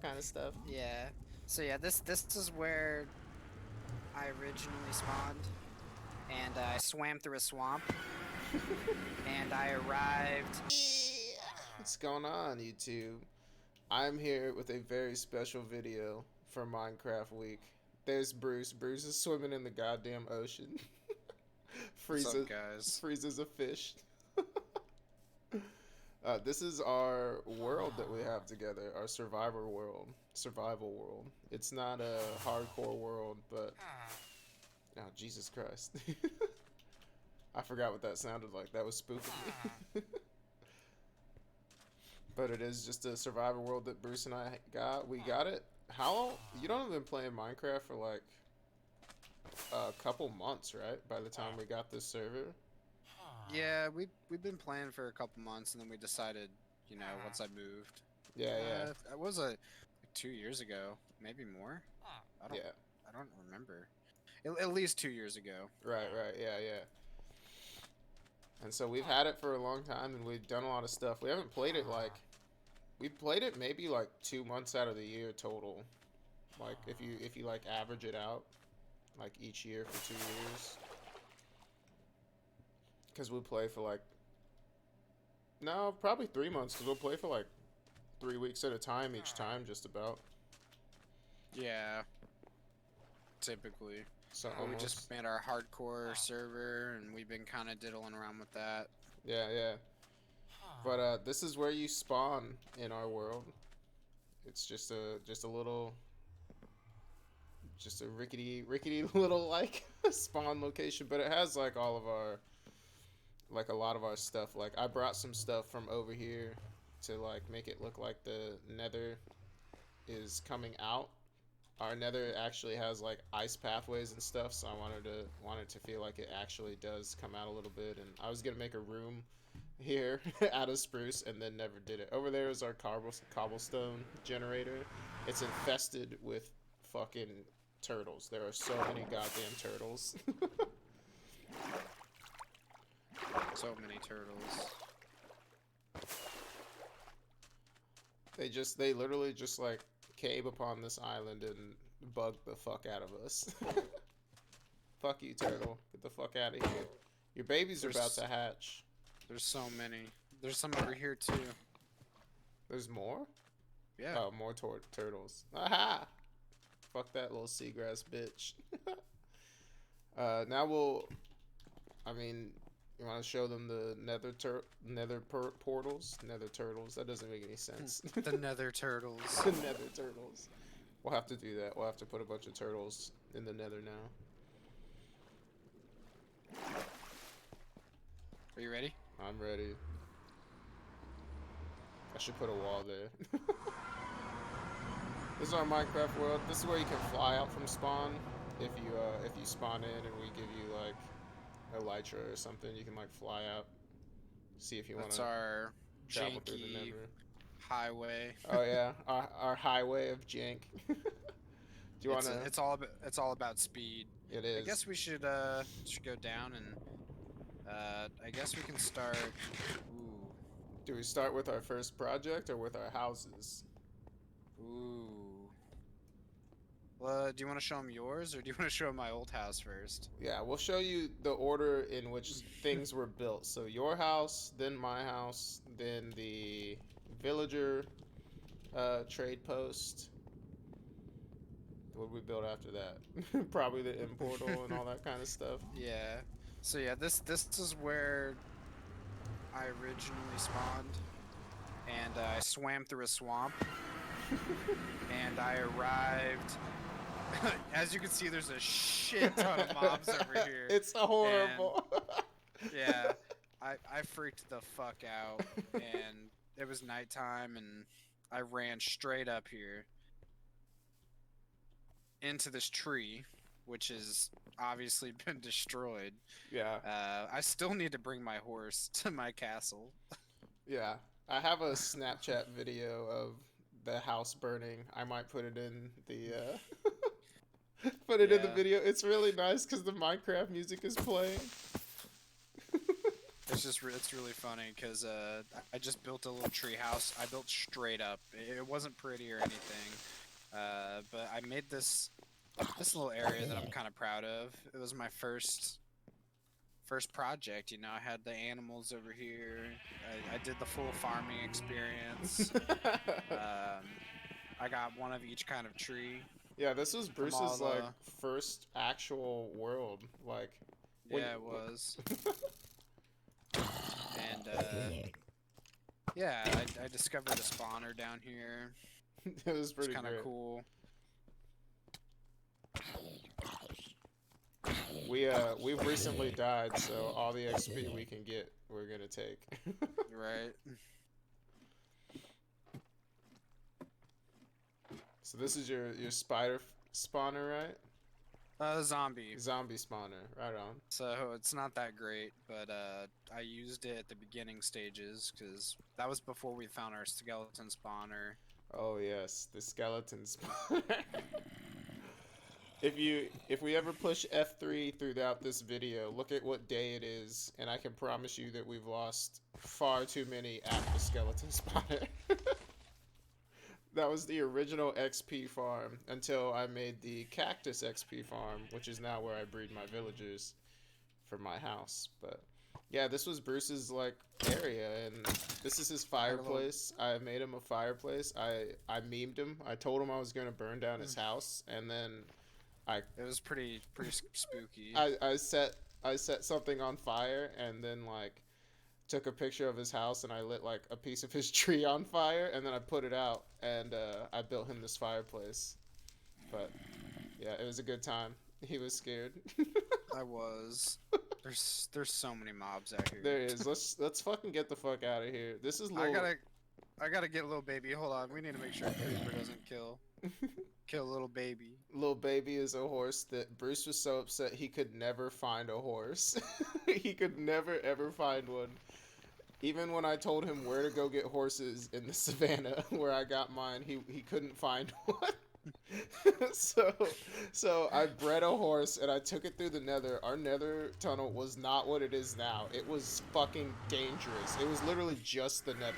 that kind of stuff. Yeah. So yeah, this is where I originally spawned, and I swam through a swamp, and I arrived. What's going on, YouTube? I'm here with a very special video for Minecraft Week. There's Bruce. Bruce is swimming in the goddamn ocean. What's up, freezes, guys? freezes a fish. This is our world that we have together, our survival world. It's not a hardcore world, but oh Jesus Christ, I forgot what that sounded like. That was spooking me. But it is just a survival world that Bruce and I got. We got it. How you don't have been playing Minecraft for like a couple months, right? By the time we got this server. Yeah, we've been playing for a couple months, and then we decided, once I moved, Yeah, yeah, that was like 2 years ago, maybe more. I don't yeah. I don't remember. At least 2 years ago. Right, right. Yeah, yeah. And so we've had it for a long time, and we've done a lot of stuff. We haven't played it like we played it maybe like 2 months out of the year total. Like if you like average it out, like each year for 2 years. Because we play for like no, probably 3 months. Because we'll play for like 3 weeks at a time each time, just about. Yeah, typically. So But we just almost. made our hardcore server, and we've been kind of diddling around with that. Yeah, yeah. But this is where you spawn in our world. It's just a little, just a rickety little like spawn location. But it has like all of our, like a lot of our stuff. Like I brought some stuff from over here to like make it look like the Nether is coming out. Our Nether actually has like ice pathways and stuff, so I wanted to feel like it actually does come out a little bit. And I was gonna make a room here out of spruce, and then never did it. Over there is our cobblestone generator. It's infested with fucking turtles. There are so many goddamn turtles. So many turtles. They literally just like came upon this island and bugged the fuck out of us. Fuck you, turtle. Get the fuck out of here. Your babies are about There's to hatch. there's so many. There's some over here too. There's more? Yeah. Oh, more turtles. Aha! Fuck that little seagrass bitch. Now I mean, you want to show them the portals? Nether turtles. That doesn't make any sense. The nether turtles. The nether turtles. We'll have to do that. We'll have to put a bunch of turtles in the nether now. Are you ready? I'm ready. I should put a wall there. This is our Minecraft world. This is where you can fly out from spawn. If you spawn in and we give you like elytra or something, you can like fly out. See if you want That's to our travel through the janky nether. highway. Oh yeah, our highway of jank. Do you want to? It's all about speed. It I is. guess we should go down and I guess we can start. Ooh. Do we start with our first project or with our houses? Ooh. Well, do you want to show them yours, or do you want to show 'em my old house first? Yeah, we'll show you the order in which things were built. So your house, then my house, then the villager trade post. What did we build after that? Probably the end portal and all that kind of stuff. Yeah. So yeah, this is where I originally spawned, and I swam through a swamp, and I arrived. As you can see, there's a shit ton of mobs over here. It's horrible. Yeah, I freaked the fuck out, and it was nighttime, and I ran straight up here into this tree, which has obviously been destroyed. Yeah, I still need to bring my horse to my castle. yeah. I have a Snapchat video of the house burning. I might put it in the put it in the Yeah, video. It's really nice because the Minecraft music is playing. it's really funny because I just built a little tree house. I built straight up. It wasn't pretty or anything, but I made this little area that I'm kind of proud of. It was my first project. You know, I had the animals over here. I did the full farming experience. Um, I got one of each kind of tree Yeah, this was from all Bruce's like the. first actual world. Like when Yeah, it was. And yeah, I discovered a spawner down here. it was It's pretty kind of great. cool. We've recently died, so all the XP we can get, we're gonna take. Right. So this is your spider spawner, right? Zombie. Zombie spawner, right on. So it's not that great, but I used it at the beginning stages because that was before we found our skeleton spawner. Oh yes, the skeleton spawner. If we ever push F3 throughout this video, look at what day it is, and I can promise you that we've lost far too many at the skeleton spawner. That was the original XP farm until I made the cactus XP farm, which is now where I breed my villagers for my house. But yeah, this was Bruce's like area, and this is his Had a little. fireplace. I made him a fireplace. I memed him. I told him I was gonna burn down his house, and then I It was pretty spooky. I set something on fire, and then like took a picture of his house, and I lit like a piece of his tree on fire, and then I put it out, and I built him this fireplace. But yeah, it was a good time. He was scared. I was. There's so many mobs out here. There is. Let's fucking get the fuck out of here. This is I little. gotta get a little baby. Hold on, we need to make sure Creeper doesn't kill little baby. Little baby is a horse that Bruce was so upset he could never find a horse. He could never ever find one. Even when I told him where to go get horses in the savannah where I got mine, he couldn't find one. so so I bred a horse and I took it through the nether. Our nether tunnel was not what it is now. It was fucking dangerous. It was literally just the nether.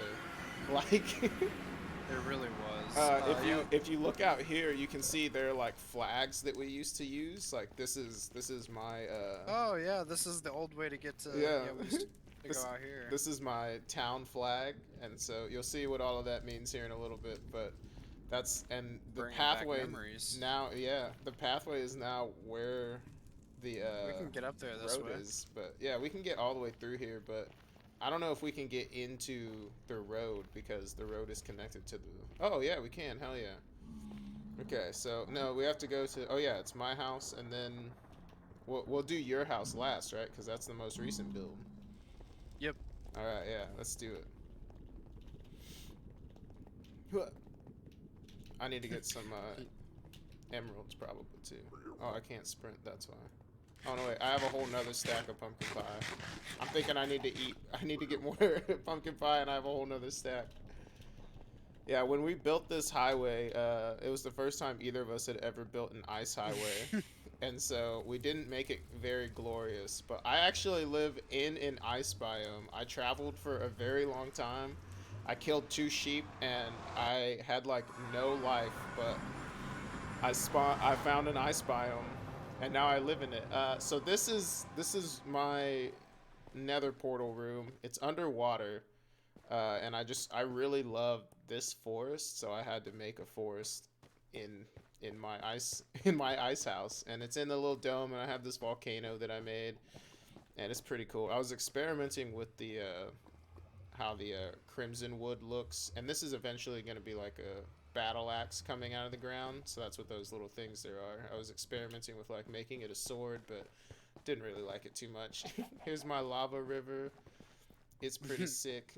Like It really was. if you look out here, you can see there are like flags that we used to use. Like this is my Oh yeah, this is the old way to get to. Yeah. We used to This- go out here. This is my town flag, and so you'll see what all of that means here in a little bit. But that's and the Bringing back pathway memories. now. Yeah, the pathway is now where the We can get up there this road way. is. But yeah, we can get all the way through here. But I don't know if we can get into the road because the road is connected to the. Oh yeah, we can. Hell yeah. Okay, so no, we have to go to. Oh yeah, it's my house, and then we'll do your house last, right? Because that's the most recent build. Yep. All right, yeah, let's do it. Huh. I need to get some emeralds probably too. Oh, I can't sprint. That's why. Oh no, wait. I have a whole nother stack of pumpkin pie. I'm thinking I need to eat. I need to get more pumpkin pie, and I have a whole nother stack. Yeah, when we built this highway, it was the first time either of us had ever built an ice highway. And so we didn't make it very glorious. But I actually live in an ice biome. I traveled for a very long time. I killed 2 sheep and I had like no life, but I found an ice biome and now I live in it. So this is my nether portal room. It's underwater. And I really love this forest, so I had to make a forest in my ice house, and it's in the little dome, and I have this volcano that I made, and it's pretty cool. I was experimenting with the how the crimson wood looks, and this is eventually going to be like a battle axe coming out of the ground, so that's what those little things there are. I was experimenting with like making it a sword, but didn't really like it too much. Here's my lava river. It's pretty sick.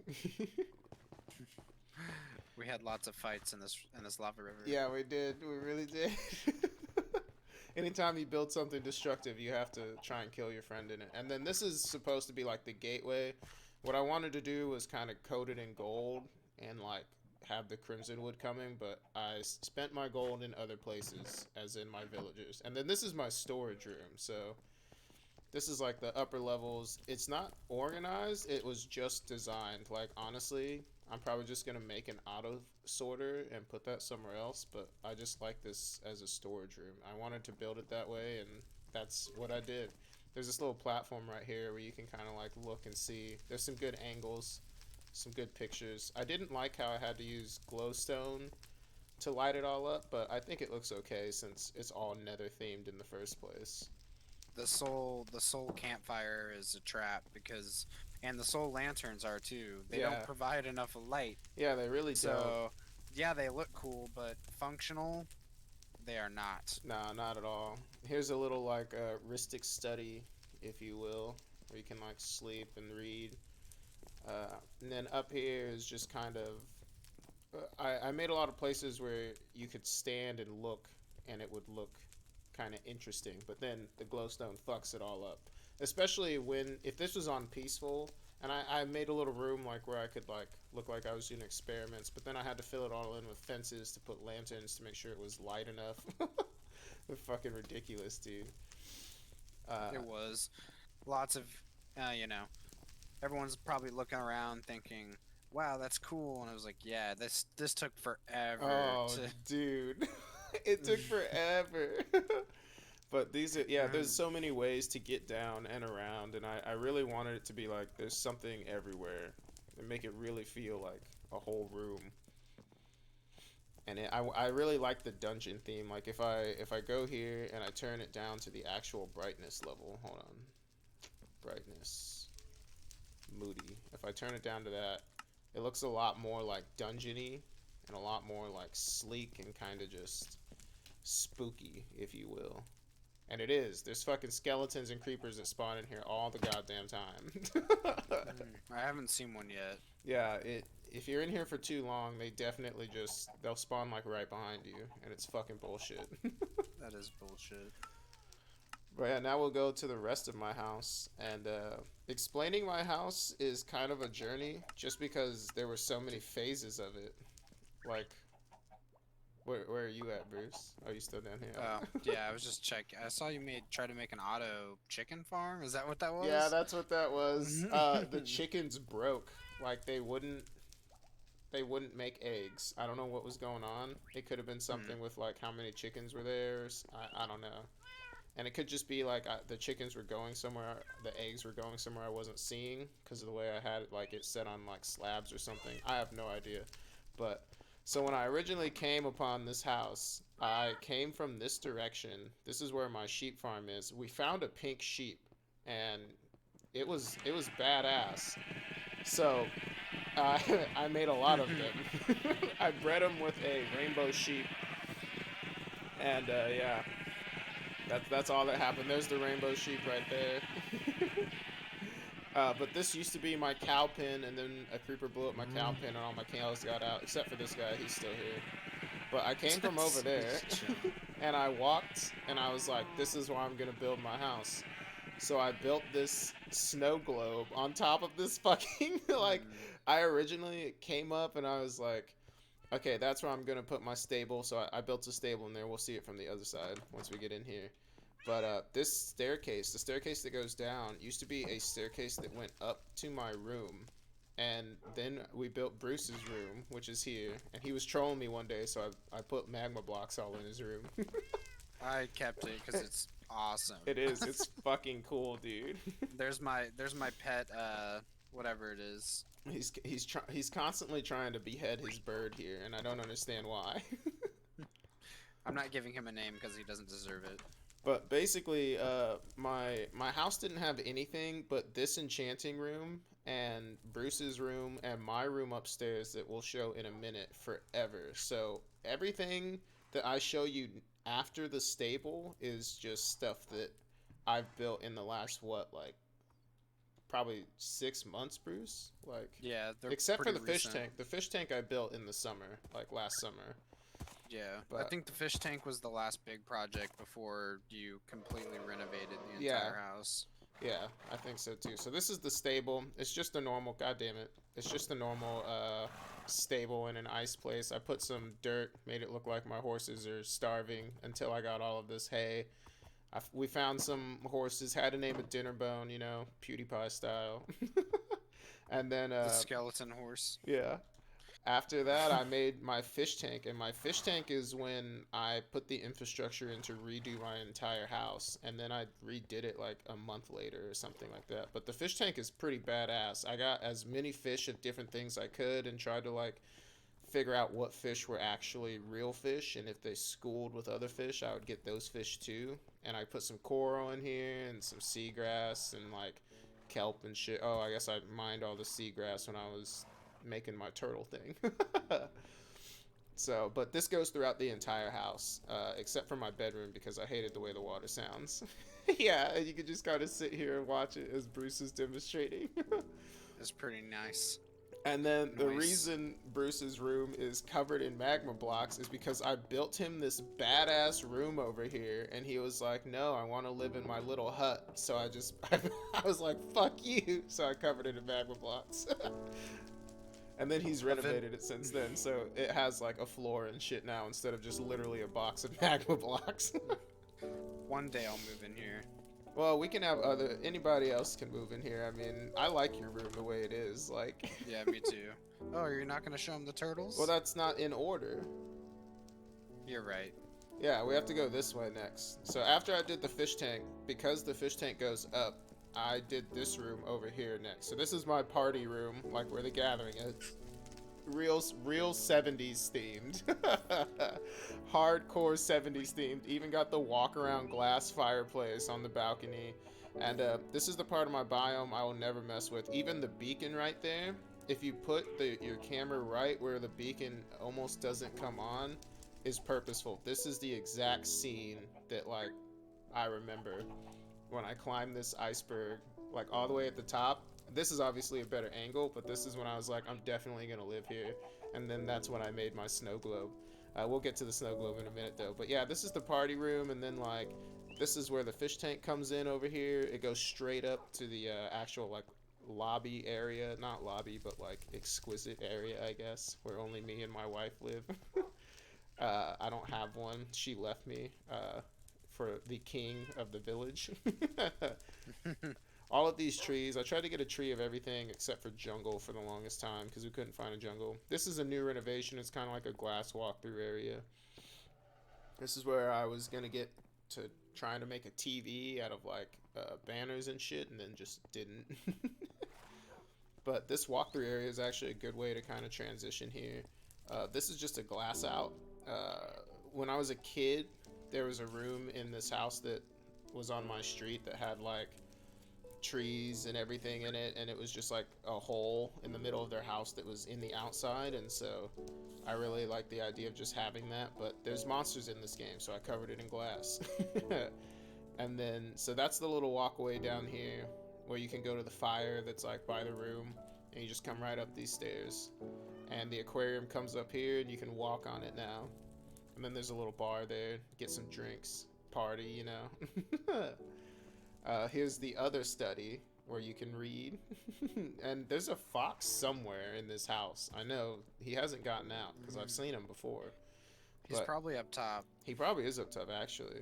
We had lots of fights in this lava river. Yeah, we did. We really did. Anytime you build something destructive, you have to try and kill your friend in it. And then this is supposed to be like the gateway. What I wanted to do was kind of coat it in gold and like have the crimson wood coming, but I spent my gold in other places, as in my villagers. And then this is my storage room. So This is like the upper levels. It's not organized. It was just designed. Like honestly, I'm probably just gonna make an auto sorter and put that somewhere else. But I just like this as a storage room. I wanted to build it that way, and that's what I did. There's this little platform right here where you can kind of like look and see. There's some good angles, some good pictures. I didn't like how I had to use glowstone to light it all up, but I think it looks okay since it's all nether themed in the first place. The soul campfire is a trap because, and the soul lanterns are too. They don't Yeah, provide enough light. yeah, they really don't. So, yeah, they look cool, but functional, they are not. Nah, not at all. Here's a little like ristic study, if you will, where you can like sleep and read. And then up here is just kind of. I made a lot of places where you could stand and look, and it would look kind of interesting. But then the glowstone fucks it all up. Especially when if this was on peaceful, and I made a little room like where I could like look like I was doing experiments, but then I had to fill it all in with fences to put lanterns to make sure it was light enough. It's fucking ridiculous, dude. It was lots of, you know, everyone's probably looking around thinking, "Wow, that's cool," and I was like, "Yeah, this took forever Oh, to." dude, it took forever. But these are, yeah, there's so many ways to get down and around, and I really wanted it to be like there's something everywhere and make it really feel like a whole room. And I really like the dungeon theme. Like if I go here and I turn it down to the actual brightness level, hold on, brightness, moody. If I turn it down to that, it looks a lot more like dungeony and a lot more like sleek and kind of just spooky, if you will. And it is. There's fucking skeletons and creepers that spawn in here all the goddamn time. I haven't seen one yet. Yeah, it. If you're in here for too long, they definitely they'll spawn like right behind you, and it's fucking bullshit. That is bullshit. But yeah, now we'll go to the rest of my house, and explaining my house is kind of a journey, just because there were so many phases of it. Like, where are you at, Bruce? Are you still down here? Oh, yeah, I was just checking. I saw you try to make an auto chicken farm. Is that what that was? Yeah, that's what that was. The chickens broke. Like they wouldn't make eggs. I don't know what was going on. It could have been something with like how many chickens were there. I don't know. And it could just be like the chickens were going somewhere, the eggs were going somewhere I wasn't seeing because of the way I had it, like it set on like slabs or something. I have no idea. But so when I originally came upon this house, I came from this direction. This is where my sheep farm is. We found a pink sheep, and it was badass. So I made a lot of them. I bred them with a rainbow sheep, and yeah, that's all that happened. There's the rainbow sheep right there. But this used to be my cow pen, and then a creeper blew up my cow pen, and all my cows got out, except for this guy. He's still here. But I came from over there, and I walked, and I was like, this is where I'm going to build my house. So I built this snow globe on top of this fucking, like, I originally came up, and I was like, okay, that's where I'm going to put my stable. So I built a stable in there. We'll see it from the other side once we get in here. But this staircase, the staircase that goes down, used to be a staircase that went up to my room. And then we built Bruce's room, which is here. And he was trolling me one day, so I put magma blocks all in his room. I kept it because it's awesome. It is. It's fucking cool, dude. There's my pet, whatever it is. He's constantly trying to behead his bird here, and I don't understand why. I'm not giving him a name because he doesn't deserve it. But basically, my house didn't have anything but this enchanting room and Bruce's room and my room upstairs that we'll show in a minute forever. So everything that I show you after the stable is just stuff that I've built in the last like probably 6 months, Bruce. Like Yeah, they're except for pretty the fish recent. tank. The fish tank I built in the summer, like last summer. Yeah, I But think the fish tank was the last big project before you completely renovated the yeah, entire house. yeah, I think so too. So this is the stable. It's just a normal, god damn it. It's just a normal stable in an ice place. I put some dirt, made it look like my horses are starving until I got all of this hay. We found some horses, had to name a dinner bone, you know, PewDiePie style. And then, The skeleton horse. yeah. After that, I made my fish tank, and my fish tank is when I put the infrastructure in to redo my entire house, and then I redid it like a month later or something like that. But the fish tank is pretty badass. I got as many fish of different things I could and tried to like figure out what fish were actually real fish, and if they schooled with other fish, I would get those fish too. And I put some coral in here and some seagrass and like kelp and shit. Oh, I guess I mined all the seagrass when I was making my turtle thing. So, but this goes throughout the entire house, except for my bedroom because I hated the way the water sounds. Yeah, and you could just kind of sit here and watch it as Bruce is demonstrating. It's pretty nice. And then the Nice. reason Bruce's room is covered in magma blocks is because I built him this badass room over here, and he was like, "No, I want to live in my little hut." So I just, I was like, "Fuck you!" So I covered it in magma blocks. And then he's renovated it since then, so it has like a floor and shit now instead of just literally a box of magma blocks. One day I'll move in here. Well, we can have anybody else can move in here. I mean, I like your room the way it is. Like, Yeah, me too. Oh, you're not gonna show him the turtles? well, that's not in order. You're right. Yeah, we have to go this way next. So after I did the fish tank, because the fish tank goes up, I did this room over here next. So this is my party room, like where the gathering is. Real 70s themed. Hardcore 70s themed. Even got the walk around glass fireplace on the balcony. And this is the part of my biome I will never mess with. Even the beacon right there, if you put your camera right where the beacon almost doesn't come on, is purposeful. This is the exact scene that like I remember when I climbed this iceberg like all the way at the top. This is obviously a better angle, but this is when I was like, I'm definitely gonna live here. And then that's when I made my snow globe. We'll get to the snow globe in a minute though. But yeah, this is the party room, and then like this is where the fish tank comes in over here. It goes straight up to the actual like lobby area, not lobby, but like exquisite area, I guess, where only me and my wife live. I don't have one. She left me for the king of the village. All of these trees, I tried to get a tree of everything except for jungle for the longest time because we couldn't find a jungle. This is a new renovation. It's kind of like a glass walkthrough area. This is where I was going to get to trying to make a TV out of like banners and shit, and then just didn't. But this walkthrough area is actually a good way to kind of transition here. This is just a glass out. When I was a kid, there was a room in this house that was on my street that had like trees and everything in it, and it was just like a hole in the middle of their house that was in the outside, and so I really like the idea of just having that. But there's monsters in this game, so I covered it in glass. And then so that's the little walkway down here where you can go to the fire that's like by the room, and you just come right up these stairs, and the aquarium comes up here and you can walk on it now. And then there's a little bar there, get some drinks, party, you know. Here's the other study where you can read. And there's a fox somewhere in this house. I know he hasn't gotten out because I've seen him before. He's But probably up top. he probably is up top actually.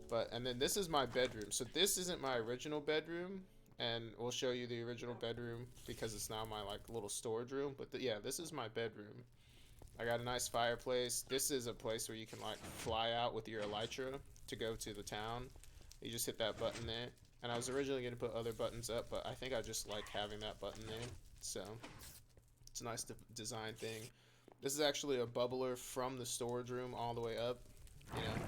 But and then this is my bedroom. So this isn't my original bedroom, and we'll show you the original bedroom because it's now my like little storage room. But yeah, this is my bedroom. I got a nice fireplace. This is a place where you can like fly out with your elytra to go to the town. You just hit that button there. And I was originally going to put other buttons up, but I think I just like having that button there. So it's a nice design thing. This is actually a bubbler from the storage room all the way up. You know,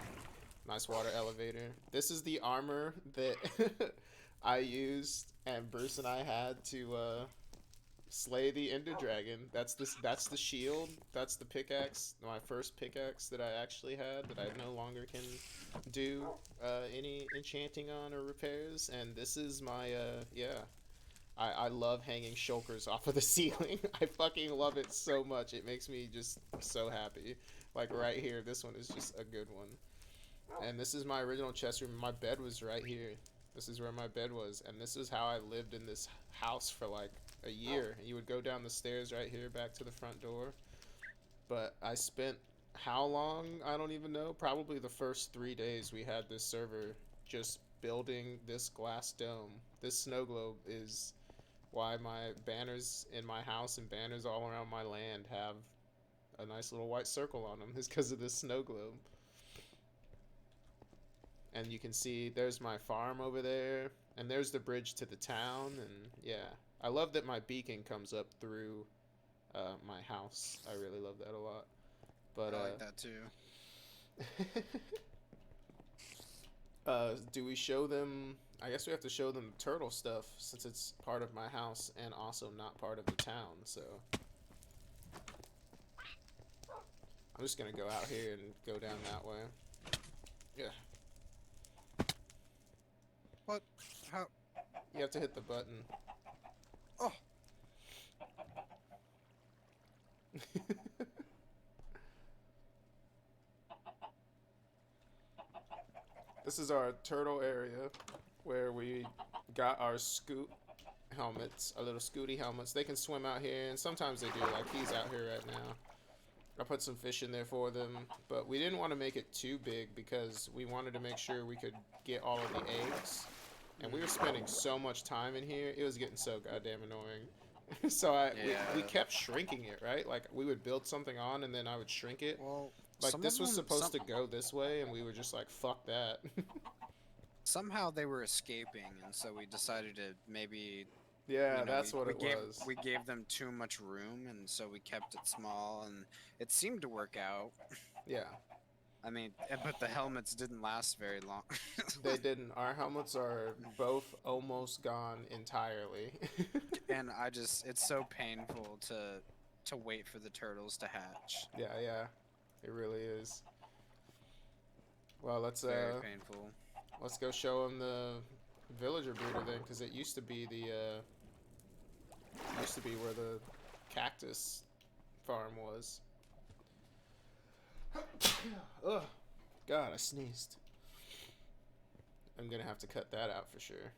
nice water elevator. This is the armor that I used and Bruce and I had to slay the Ender Dragon. That's the shield. That's the pickaxe. My first pickaxe that I actually had that I no longer can do any enchanting on or repairs. And this is my yeah. I love hanging shulkers off of the ceiling. I fucking love it so much. It makes me just so happy. Like right here, this one is just a good one. And this is my original chest room. My bed was right here. This is where my bed was, and this is how I lived in this house for like a year. You would go down the stairs right here back to the front door. But I spent how long? I don't even know. Probably the first 3 days we had this server just building this glass dome. This snow globe is why my banners in my house and banners all around my land have a nice little white circle on them, is because of this snow globe. And you can see there's my farm over there, and there's the bridge to the town, and yeah. I love that my beacon comes up through my house. I really love that a lot. But I like that too. do we show them? I guess we have to show them the turtle stuff since it's part of my house and also not part of the town. So I'm just gonna go out here and go down that way. Yeah. What? How? You have to hit the button. Oh. This is our turtle area where we got our scoot helmets, our little scooty helmets. They can swim out here, and sometimes they do. Like he's out here right now. I put some fish in there for them, but we didn't want to make it too big because we wanted to make sure we could get all of the eggs. And we were spending so much time in here, it was getting so goddamn annoying. So we kept shrinking it, right? Like we would build something on and then I would shrink it. Well, Like this was supposed to go this way and we were just like, fuck that. somehow they were escaping, and so we decided to maybe. Yeah, that's what it was. We gave them too much room, and so we kept it small, and it seemed to work out. Yeah. I mean, but the helmets didn't last very long. They didn't. Our helmets are both almost gone entirely. And it's so painful to wait for the turtles to hatch. Yeah. It really is. Well, Very painful. let's go show them the villager breeder then, because it used to be where the cactus farm was. Ugh. God, I sneezed. I'm gonna have to cut that out for sure.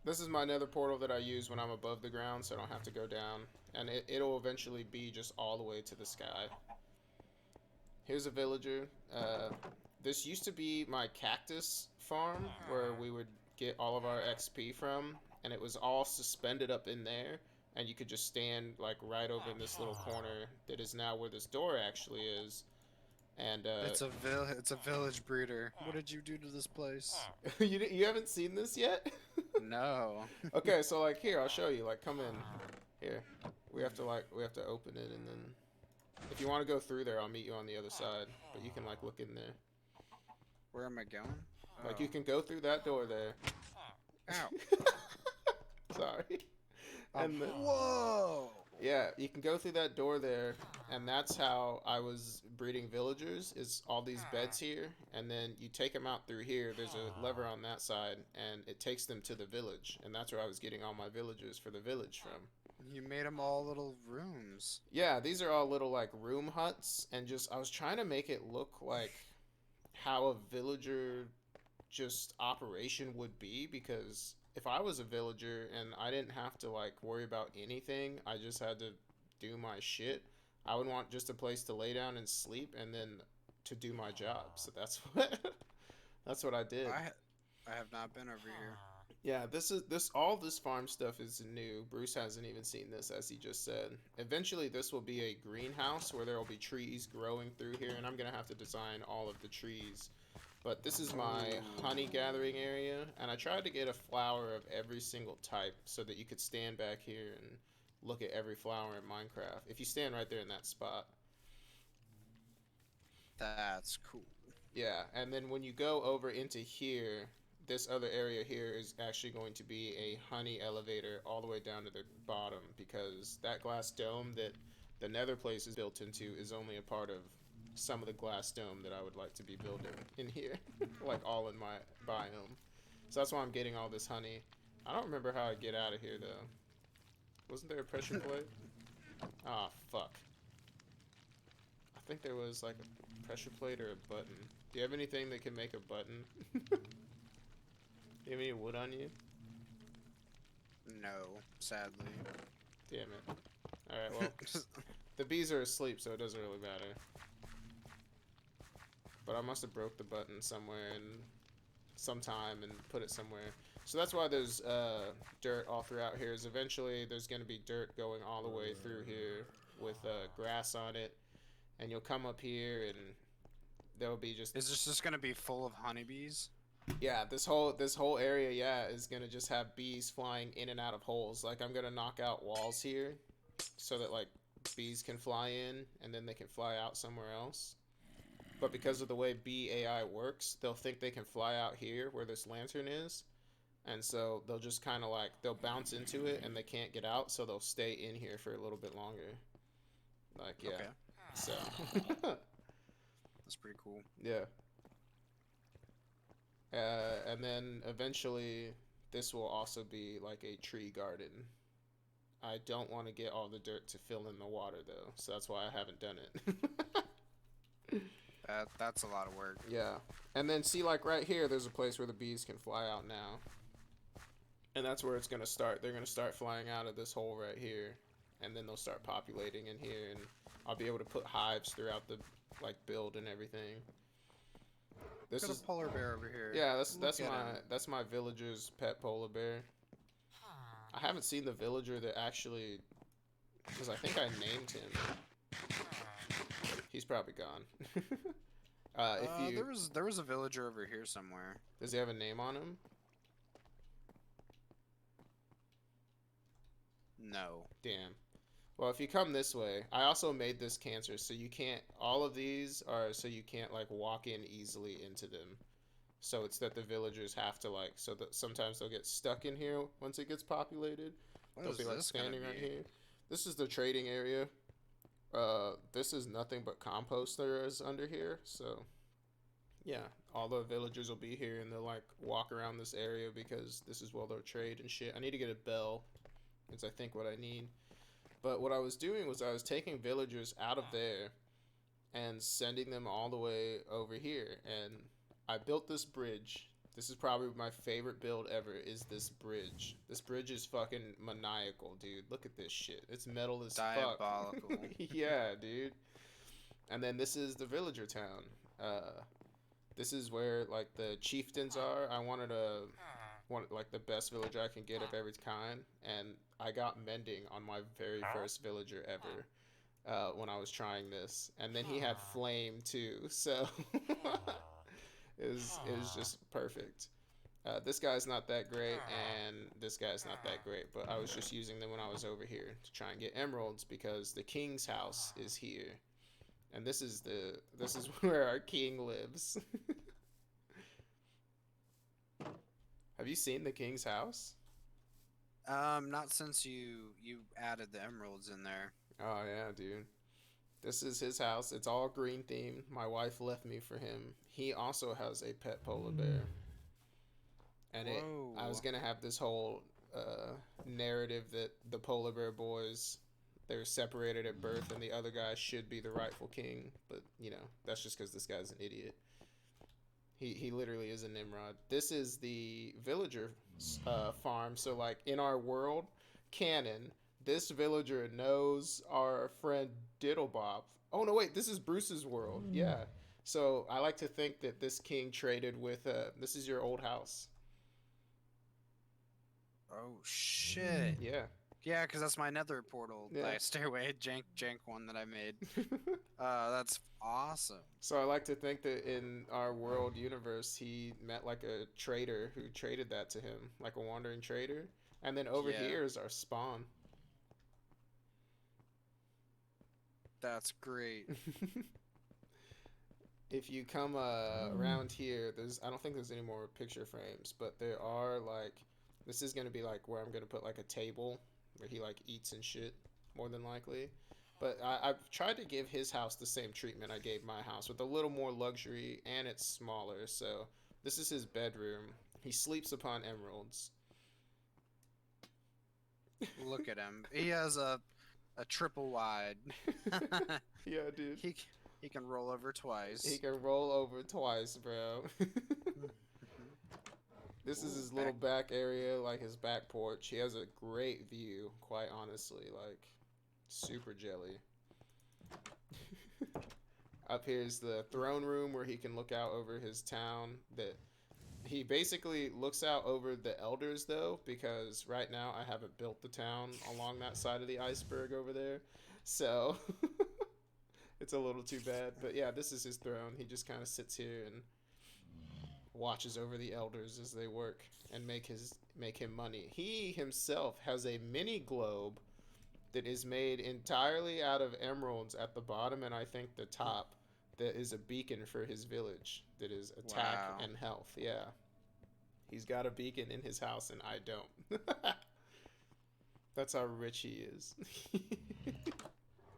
This is my nether portal that I use when I'm above the ground, so I don't have to go down. And it'll eventually be just all the way to the sky. Here's a villager. This used to be my cactus farm, where we would get all of our XP from. And it was all suspended up in there. And you could just stand like right over in this little corner that is now where this door actually is. And it's a village breeder. What did you do to this place? you haven't seen this yet? No. Okay, so like here, I'll show you. Like come in. Here. We have to open it, and then if you want to go through there, I'll meet you on the other side. But you can like look in there. Where am I going? Like you can go through that door there. Ow. Sorry. And then, whoa! Yeah, you can go through that door there, and that's how I was breeding villagers, is all these beds here, and then you take them out through here, there's a lever on that side, and it takes them to the village, and that's where I was getting all my villagers for the village from. You made them all little rooms. Yeah, these are all little, like, room huts, and just, I was trying to make it look like how a villager just operation would be, because if I was a villager and I didn't have to like worry about anything, I just had to do my shit, I would want just a place to lay down and sleep and then to do my job. So that's what I did. I have not been over here. Yeah, all this farm stuff is new. Bruce hasn't even seen this, as he just said. Eventually this will be a greenhouse where there will be trees growing through here, and I'm gonna have to design all of the trees. But this is my honey gathering area, and I tried to get a flower of every single type so that you could stand back here and look at every flower in Minecraft. If you stand right there in that spot. That's cool. Yeah, and then when you go over into here, this other area here is actually going to be a honey elevator all the way down to the bottom, because that glass dome that the nether place is built into is only a part of some of the glass dome that I would like to be building in here. Like all in my biome. So that's why I'm getting all this honey. I don't remember how I get out of here though. Wasn't there a pressure plate? Ah, fuck. I think there was like a pressure plate or a button. Do you have anything that can make a button? Do you have any wood on you? No, sadly. Damn it. Alright, well, the bees are asleep, so it doesn't really matter. but I must have broke the button somewhere and sometime and put it somewhere. So that's why there's dirt all throughout here. Is eventually there's going to be dirt going all the way through here with grass on it, and you'll come up here and there'll be just Is this just gonna be full of honeybees? yeah, this whole area, yeah, is gonna just have bees flying in and out of holes. Like I'm gonna knock out walls here so that like bees can fly in and then they can fly out somewhere else. But because of the way bee AI works, they'll think they can fly out here where this lantern is, and so they'll just kind of like they'll bounce into it and they can't get out, so they'll stay in here for a little bit longer. Like yeah, Okay, so that's pretty cool. yeah. And then eventually, this will also be like a tree garden. I don't want to get all the dirt to fill in the water though, so that's why I haven't done it. That's a lot of work. Yeah. And then see like right here there's a place where the bees can fly out now. And that's where it's going to start. They're going to start flying out of this hole right here, and then they'll start populating in here, and I'll be able to put hives throughout the like build and everything. This Got is a polar bear over here. yeah, Look at him. that's my villager's pet polar bear. I haven't seen the villager that actually, because I think I named him. He's probably gone. If you There was a villager over here somewhere. does he have a name on him? No. Damn. Well, if you come this way, I also made this cancer, so you can't. All of these are so you can't like walk in easily into them. So it's that the villagers have to like, so that sometimes they'll get stuck in here once it gets populated. What They'll is be like this gonna standing right be? here. This is the trading area. This is nothing but compost there is under here. So yeah, all the villagers will be here and they'll like walk around this area because this is where they'll trade and shit. I need to get a bell. It's I think what I need. But what I was doing was I was taking villagers out of there and sending them all the way over here. And I built this bridge. This is probably my favorite build ever is this bridge. This bridge is fucking maniacal, dude. Look at this shit. It's metal as Diabolical. fuck. Yeah, dude. And then this is the villager town. This is where like the chieftains are. I wanted like the best villager I can get of every kind, and I got mending on my very first villager ever when I was trying this, and then he had flame too, so it was just perfect. This guy's not that great, and this guy's not that great, but I was just using them when I was over here to try and get emeralds because the king's house is here, and this is where our king lives. Have you seen the king's house? Not since you added the emeralds in there. Oh yeah, dude. This is his house. It's all green themed. My wife left me for him. He also has a pet polar bear. And I was Whoa. gonna have this whole narrative that the polar bear boys they're separated at birth and the other guy should be the rightful king, but you know that's just because this guy's an idiot. He literally is a Nimrod. This is the villager farm. So like in our world canon, this villager knows our friend Diddlebob. Oh no, wait, this is Bruce's world. Yeah. So I like to think that this king traded with. This is your old house. Oh shit. Yeah. Yeah, because that's my nether portal. Yeah. That stairway jank one that I made. That's awesome. So I like to think that in our world universe, he met like a trader who traded that to him, like a wandering trader. And then over Yeah. here is our spawn. That's great. If you come around here, I don't think there's any more picture frames, but there are like this is gonna be like where I'm gonna put like a table where he like eats and shit, more than likely. But I've tried to give his house the same treatment I gave my house with a little more luxury, and it's smaller. So this is his bedroom. He sleeps upon emeralds. Look at him. He has a triple wide. Yeah, dude. He can roll over twice. He can roll over twice, bro. This is his little back area, like his back porch. He has a great view, quite honestly, like super jelly. Up here is the throne room where he can look out over his town. That he basically looks out over the elders though, because right now I haven't built the town along that side of the iceberg over there, so it's a little too bad. But yeah, this is his throne. He just kind of sits here and watches over the elders as they work and make him money. He himself has a mini globe that is made entirely out of emeralds at the bottom and I think the top, that is a beacon for his village that is attack Wow. and health. Yeah. He's got a beacon in his house and I don't. That's how rich he is.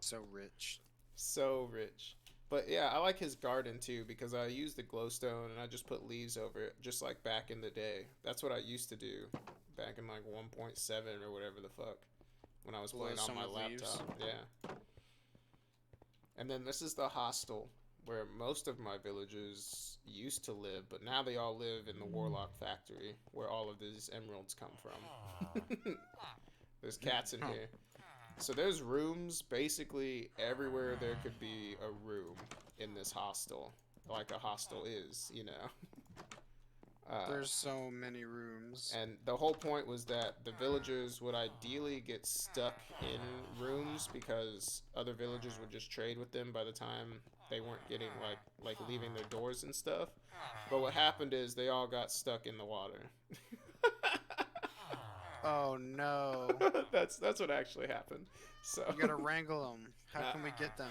So rich. So rich. But yeah, I like his garden too because I use the glowstone and I just put leaves over it just like back in the day. That's what I used to do back in like 1.7 or whatever the fuck when I was playing on my laptop. Leaves. Yeah. And then this is the hostel where most of my villagers used to live, but now they all live in the Warlock factory where all of these emeralds come from. There's cats in here. So there's rooms basically everywhere there could be a room in this hostel, like a hostel is, you know. There's so many rooms. And the whole point was that the villagers would ideally get stuck in rooms because other villagers would just trade with them by the time they weren't getting like leaving their doors and stuff. But what happened is they all got stuck in the water. Oh no. That's what actually happened. So you gotta wrangle them. How can we get them?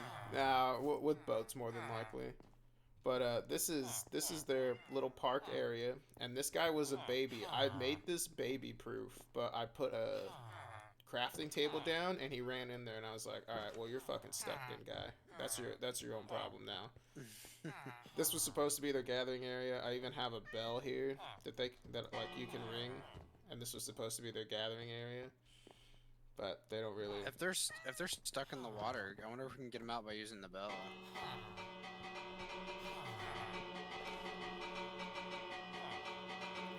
With boats more than likely. But this is their little park area, and this guy was a baby. I made this baby proof, but I put a crafting table down, and he ran in there, and I was like, all right, well you're fucking stuck then, guy. That's your own problem now. This was supposed to be their gathering area. I even have a bell here that like you can ring, and this was supposed to be their gathering area. But they don't really. If they're stuck in the water, I wonder if we can get them out by using the bell.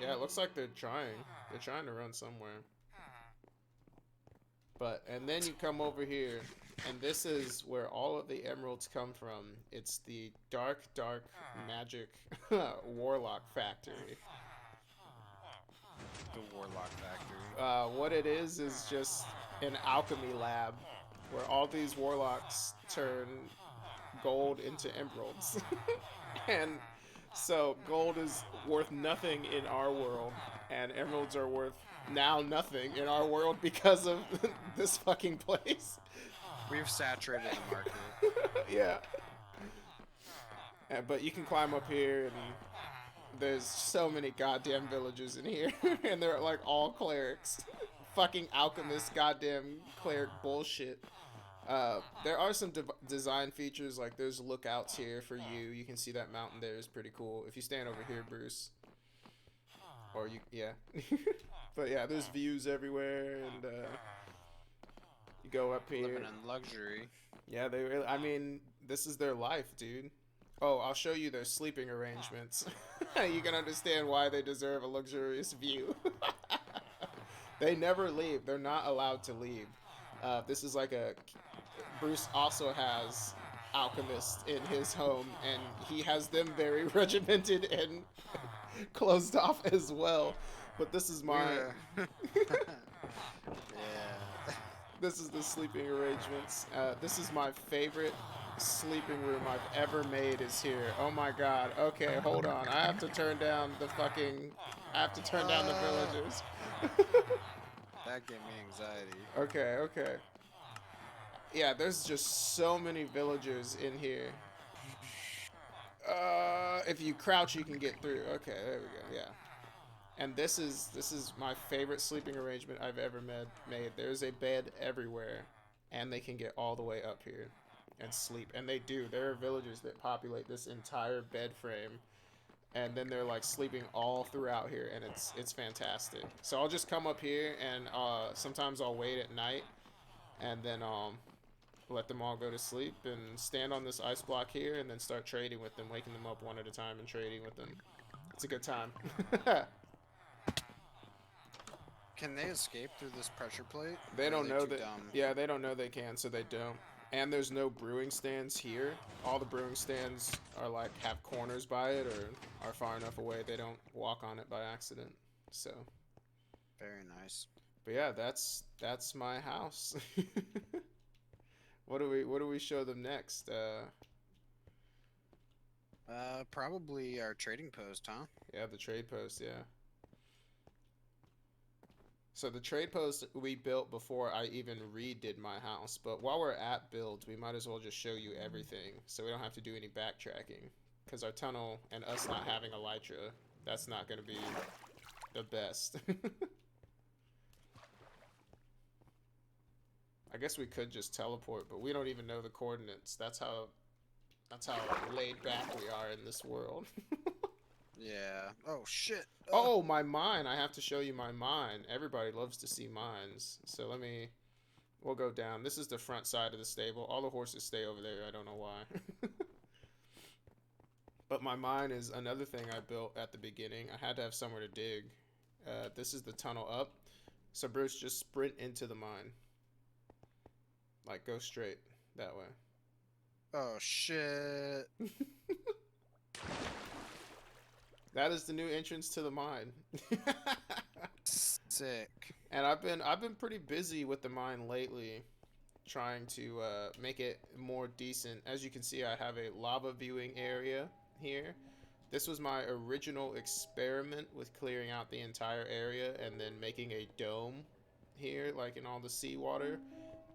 Yeah, it looks like they're trying. They're trying to run somewhere. And then you come over here, and this is where all of the emeralds come from. It's the dark magic warlock factory. The warlock factory. What it is just an alchemy lab where all these warlocks turn gold into emeralds. And so gold is worth nothing in our world, and emeralds are worth now nothing in our world because of this fucking place. We've saturated the market. Yeah. But you can climb up here, and there's so many goddamn villagers in here, and they're like all clerics. Fucking alchemist, goddamn cleric bullshit. There are some design features, like there's lookouts here for you. You can see that mountain there is pretty cool. If you stand over here, Bruce. Or yeah. But yeah, there's views everywhere, and you go up here. Living in luxury. Yeah, they really, I mean, this is their life, dude. Oh, I'll show you their sleeping arrangements. You can understand why they deserve a luxurious view. They never leave. They're not allowed to leave. This is like Bruce also has alchemists in his home, and he has them very regimented and closed off as well. But this is my... Yeah. This is the sleeping arrangements. This is my favorite sleeping room I've ever made is here. Oh my god. Okay, hold on. I have to turn down the villagers. That gave me anxiety. Okay. Yeah, there's just so many villagers in here. If you crouch, you can get through. Okay, there we go. Yeah. And this is my favorite sleeping arrangement I've ever made. There's a bed everywhere, and they can get all the way up here and sleep. And they do. There are villagers that populate this entire bed frame, and then they're like sleeping all throughout here, and it's fantastic. So I'll just come up here, and sometimes I'll wait at night, and then let them all go to sleep and stand on this ice block here, and then start trading with them, waking them up one at a time and trading with them. It's a good time. Can they escape through this pressure plate? They don't know that. Dumb? Yeah, they don't know they can, so they don't. And there's no brewing stands here. All the brewing stands are like have corners by it or are far enough away they don't walk on it by accident. So, Very nice. but yeah, that's my house. What do we show them next? Probably our trading post, huh? Yeah, the trade post. Yeah. So the trade post we built before I even redid my house. But while we're at builds, we might as well just show you everything, so we don't have to do any backtracking. Because our tunnel and us not having elytra, that's not going to be the best. I guess we could just teleport, but we don't even know the coordinates. That's how laid back we are in this world. Yeah. Oh shit. Oh, my mine. I have to show you my mine. Everybody loves to see mines. So we'll go down. This is the front side of the stable. All the horses stay over there. I don't know why. But my mine is another thing I built at the beginning. I had to have somewhere to dig. This is the tunnel up. So Bruce, just sprint into the mine. Like, go straight that way. Oh shit. That is the new entrance to the mine. Sick. And I've been pretty busy with the mine lately, trying to make it more decent. As you can see, I have a lava viewing area here. This was my original experiment with clearing out the entire area and then making a dome here, like in all the seawater.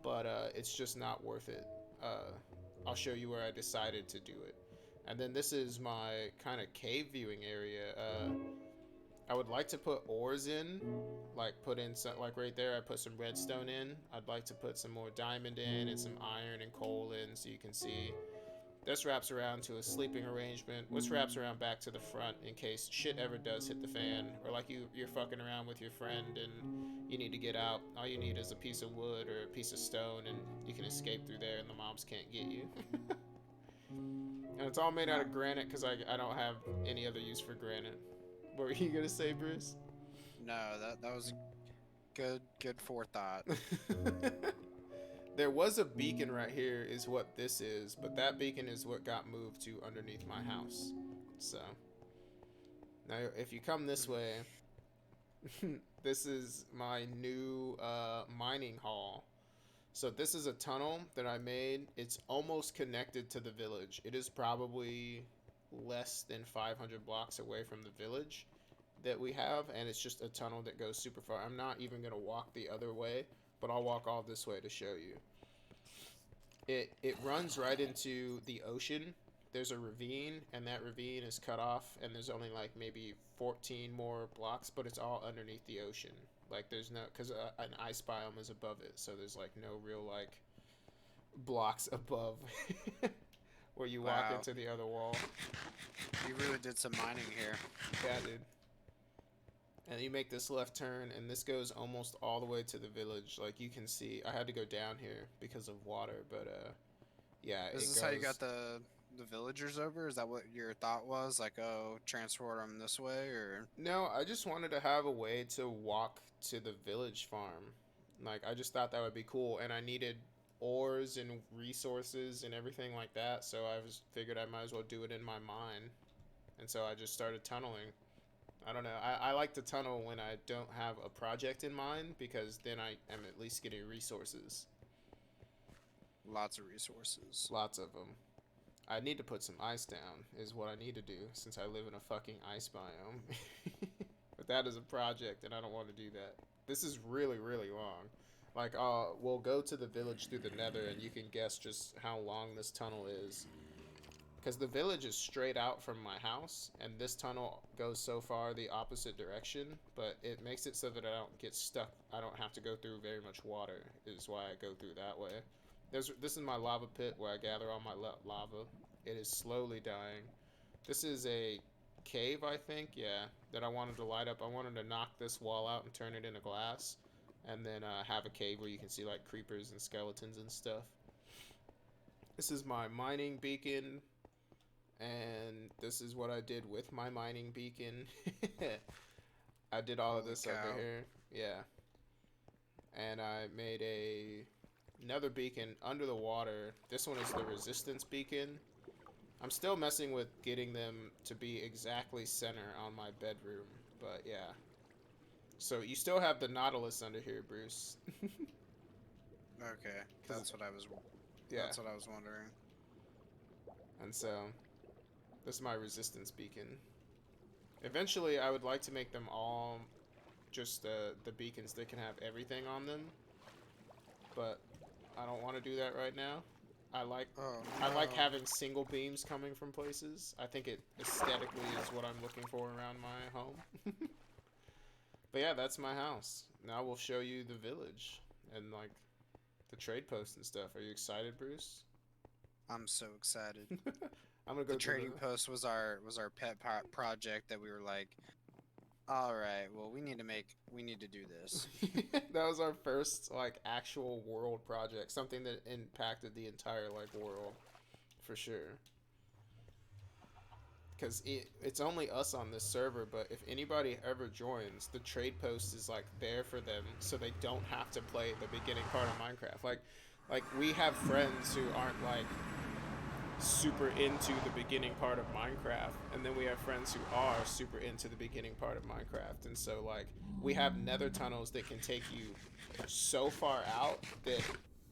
But it's just not worth it. I'll show you where I decided to do it. And then this is my kind of cave viewing area. I would like to put ores in, like put in some, like right there I put some redstone in. I'd like to put some more diamond in and some iron and coal in so you can see. This wraps around to a sleeping arrangement, which wraps around back to the front in case shit ever does hit the fan, or like you're fucking around with your friend and you need to get out. All you need is a piece of wood or a piece of stone and you can escape through there and the mobs can't get you. And it's all made out of granite because I don't have any other use for granite. What were you gonna say, Bruce? No, that was good forethought. There was a beacon right here is what this is, but that beacon is what got moved to underneath my house. So now if you come this way, this is my new mining hall. So this is a tunnel that I made. It's almost connected to the village. It is probably less than 500 blocks away from the village that we have, and it's just a tunnel that goes super far. I'm not even gonna walk the other way, but I'll walk all this way to show you. It runs right into the ocean. There's a ravine, and that ravine is cut off, and there's only like maybe 14 more blocks, but it's all underneath the ocean. Like there's no, because an ice biome is above it, so there's like no real like blocks above where you walk Wow. into the other wall. You really did some mining here. Yeah, dude. And you make this left turn, and this goes almost all the way to the village. Like you can see, I had to go down here because of water, but yeah. Is this how you got the villagers over? Is that what your thought was? Like, oh, transport them this way, or? No, I just wanted to have a way to walk to the village farm. Like I just thought that would be cool, and I needed ores and resources and everything like that. So I was figured I might as well do it in my mine, and so I just started tunneling. I don't know. I like to tunnel when I don't have a project in mind because then I am at least getting resources. Lots of resources. Lots of them. I need to put some ice down, is what I need to do since I live in a fucking ice biome. But that is a project, and I don't want to do that. This is really, really long. Like, we'll go to the village through the nether, and you can guess just how long this tunnel is. Because the village is straight out from my house, and this tunnel goes so far the opposite direction, but it makes it so that I don't get stuck. I don't have to go through very much water, is why I go through that way. This is my lava pit where I gather all my lava. It is slowly dying. This is a cave, I think, yeah, that I wanted to light up. I wanted to knock this wall out and turn it into glass, and then have a cave where you can see like creepers and skeletons and stuff. This is my mining beacon. And this is what I did with my mining beacon. I did all of this over here. Yeah. And I made a nether beacon under the water. This one is the resistance beacon. I'm still messing with getting them to be exactly center on my bedroom, but yeah. So you still have the Nautilus under here, Bruce. Okay, 'Cause- yeah, that's what I was wondering. and so this is my resistance beacon. Eventually, I would like to make them all just the beacons that can have everything on them, but I don't want to do that right now. I like Oh I like no. having single beams coming from places. I think it aesthetically is what I'm looking for around my home. But yeah, that's my house. Now we'll show you the village and like the trade post and stuff. Are you excited, Bruce? I'm so excited. I'm gonna The go to trading post was our pet project that we were like, all right, well we need to do this. that was our first like actual world project, something that impacted the entire like world for sure. Because it's only us on this server, but if anybody ever joins, the trade post is like there for them, so they don't have to play the beginning part of Minecraft. Like we have friends who aren't like super into the beginning part of Minecraft, and then we have friends who are super into the beginning part of Minecraft, and so like we have nether tunnels that can take you so far out that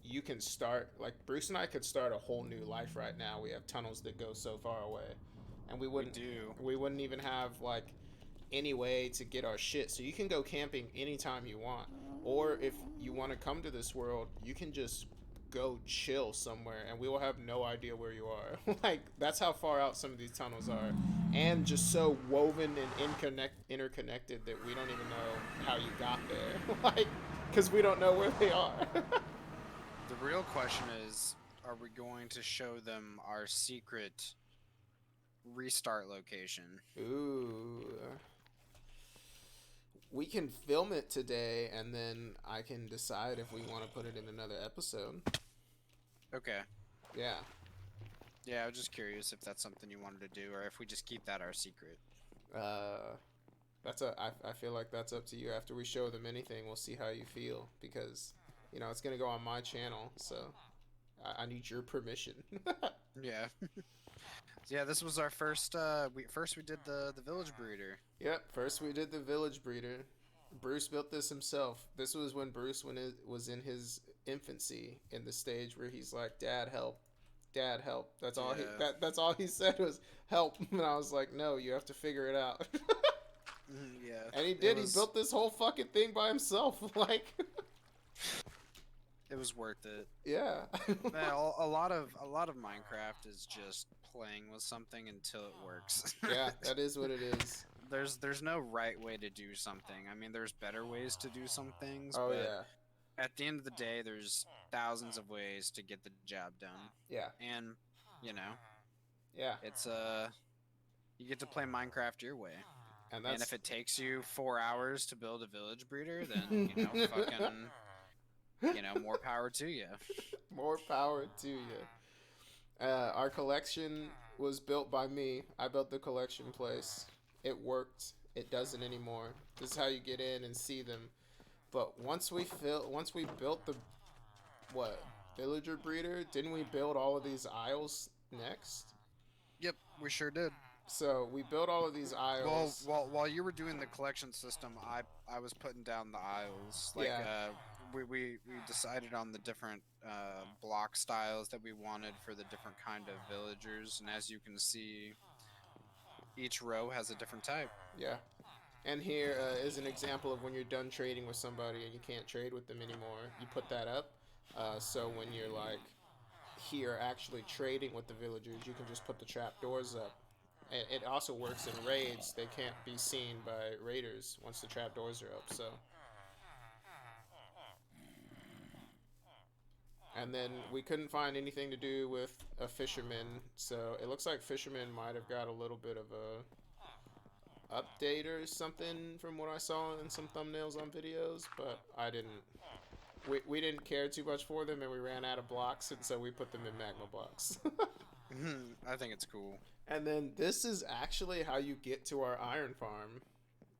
you can start like Bruce and I could start a whole new life right now. We have tunnels that go so far away, and We do. we wouldn't even have like any way to get our shit. So you can go camping anytime you want, or if you want to come to this world, you can just go chill somewhere and we will have no idea where you are. Like that's how far out some of these tunnels are, and just so woven and interconnected that we don't even know how you got there. Like because we don't know where they are. The real question is, are we going to show them our secret restart location? Ooh, we can film it today and then I can decide if we want to put it in another episode. Okay. Yeah. Yeah, I was just curious if that's something you wanted to do, or if we just keep that our secret. uh I feel like that's up to you. After we show them anything, we'll see how you feel, because you know it's gonna go on my channel, so I need your permission. Yeah. So yeah, this was our first. We did the village breeder. Yep, first we did the village breeder. Bruce built this himself. This was when Bruce was in his infancy, in the stage where he's like, "Dad, help! Dad, help!" Yeah. That's all he said was help, and I was like, "No, you have to figure it out." Yeah. And he It did. He was built this whole fucking thing by himself. Like, it was worth it. yeah. Man, a lot of Minecraft is just playing with something until it works. Yeah, that is what it is. There's no right way to do something. I mean, there's better ways to do some things, Oh but yeah, at the end of the day, there's thousands of ways to get the job done. yeah, And, you know, yeah. it's you get to play Minecraft your way. And And that's if it takes you 4 hours to build a village breeder, then, fucking, more power to you. more power to you. Our collection was built by me. I built the collection place. It worked. It doesn't anymore. This is how you get in and see them. But once we built the what villager breeder, didn't we build all of these aisles next? Yep, we sure did. So we built all of these Well, aisles. while you were doing the collection system, I was putting down the aisles. Like, Yeah. we decided on the different block styles that we wanted for the different kind of villagers, and as you can see, each row has a different type. Yeah. And here is an example of when you're done trading with somebody and you can't trade with them anymore. You put that up. So when you're like here actually trading with the villagers, you can just put the trap doors up. And it also works in raids. They can't be seen by raiders once the trap doors are up. So, and then we couldn't find anything to do with a fisherman. So it looks like fisherman might have got a little bit of a update or something from what I saw in some thumbnails on videos, but I didn't. We didn't care too much for them, and we ran out of blocks, and so we put them in magma blocks. I think it's cool. And then this is actually how you get to our iron farm.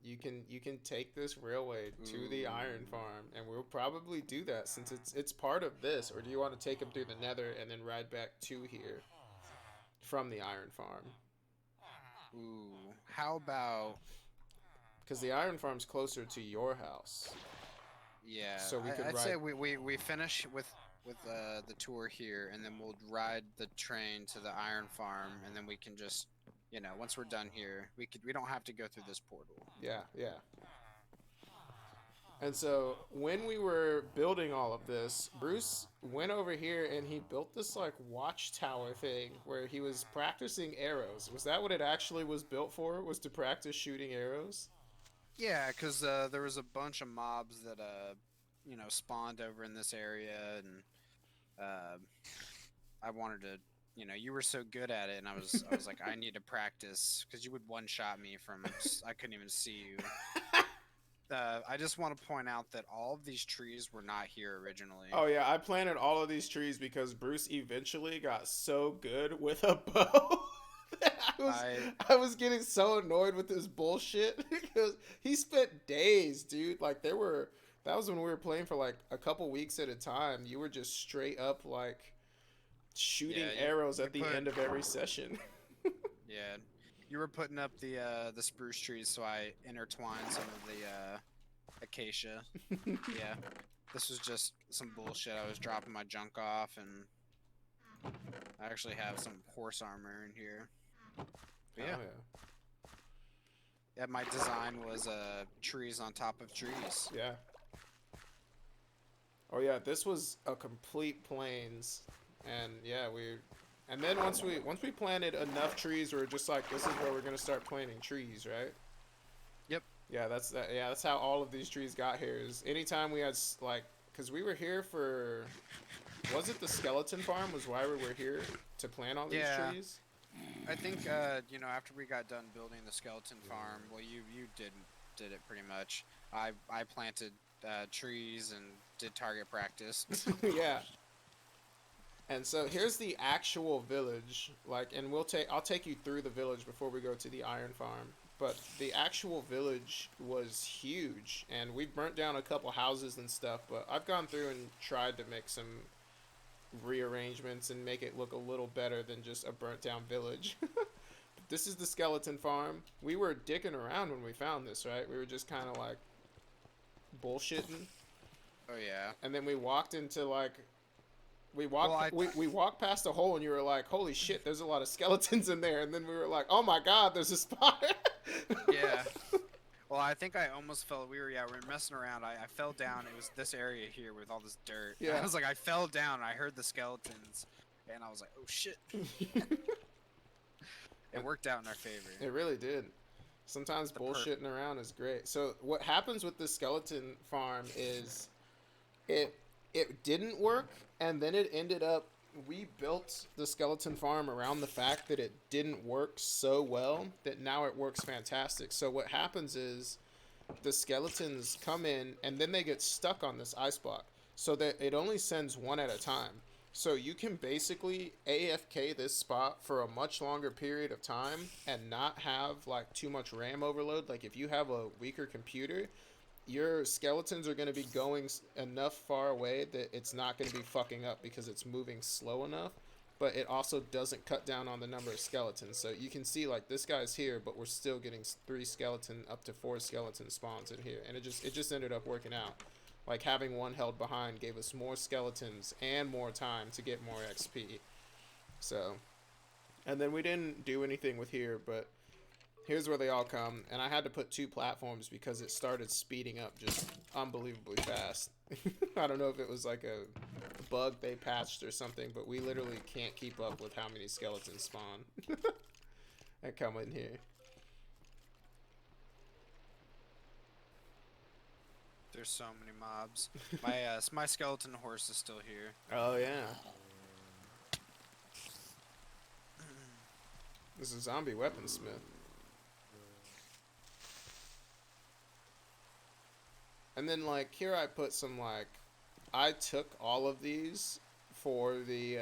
you can take this railway to the iron Ooh. farm, and we'll probably do that since it's part of this. Or do you want to take him through the Nether and then ride back to here from the iron farm? Ooh. How about? Because the iron farm's closer to your house, Yeah, so we could I'd ride. say we finish with the tour here, and then we'll ride the train to the iron farm, and then we can just, once we're done here, we don't have to go through this portal. Yeah, yeah. And so when we were building all of this, Bruce went over here and he built this like watchtower thing where he was practicing arrows. Was that what it actually was built for? Was to practice shooting arrows? Yeah, because there was a bunch of mobs that spawned over in this area, and uh, I wanted to. You were so good at it, and I was like, I need to practice because you would one shot me from I couldn't even see you. I just want to point out that all of these trees were not here originally. Oh yeah, I planted all of these trees because Bruce eventually got so good with a bow. I was I I was getting so annoyed with this bullshit because he spent days, dude. Like that was when we were playing for like a couple weeks at a time. You were just straight up like shooting Yeah, arrows you at the put end of every session. yeah, you were putting up the spruce trees, so I intertwined some of the acacia. Yeah, this was just some bullshit. I was dropping my junk off, and I actually have some horse armor in here. But Oh yeah, yeah. yeah, my design was trees on top of trees. Yeah. Oh yeah, this was a complete plains, and yeah, and then once we planted enough trees, we were just like, this is where we're gonna start planting trees, right? Yep. Yeah, that's how all of these trees got here. Is anytime we had like, cause we were here for, was it the skeleton farm? Was why we were here to plant all these Yeah, trees? I think after we got done building the skeleton farm, well, you did it pretty much. I planted trees and did target practice. Yeah. And so here's the actual village, like, and I'll take you through the village before we go to the iron farm. But the actual village was huge, and we burnt down a couple houses and stuff. But I've gone through and tried to make some rearrangements and make it look a little better than just a burnt down village. This is the skeleton farm. We were dicking around when we found this, right? We were just kind of like bullshitting, Oh yeah. and then we walked into like Well, I we walked past a hole and you were like, holy shit, there's a lot of skeletons in there, and then we were like, oh my god, there's a spider. yeah. Well, I think I almost fell. We were messing around. I fell down. It was this area here with all this dirt. Yeah. I was like, I fell down. I heard the skeletons, and I was like, oh shit. It worked out in our favor. It really did. Sometimes bullshitting around is great. So what happens with the skeleton farm is it didn't work, and then it ended up, we built the skeleton farm around the fact that it didn't work so well that now it works fantastic. So what happens is the skeletons come in and then they get stuck on this ice block, so that it only sends one at a time. So you can basically AFK this spot for a much longer period of time and not have like too much RAM overload. Like if you have a weaker computer, your skeletons are going to be going enough far away that it's not going to be fucking up because it's moving slow enough. But it also doesn't cut down on the number of skeletons. So you can see like this guy's here, but we're still getting 3 skeleton up to 4 skeleton spawns in here, and it just ended up working out. Like having one held behind gave us more skeletons and more time to get more XP. So, and then we didn't do anything with here, but here's where they all come, and I had to put 2 platforms because it started speeding up just unbelievably fast. I don't know if it was like a bug they patched or something, but we literally can't keep up with how many skeletons spawn that come in here. There's so many mobs. My skeleton horse is still here. Oh yeah. This is a zombie weaponsmith. And then like here I put some like, I took all of these for the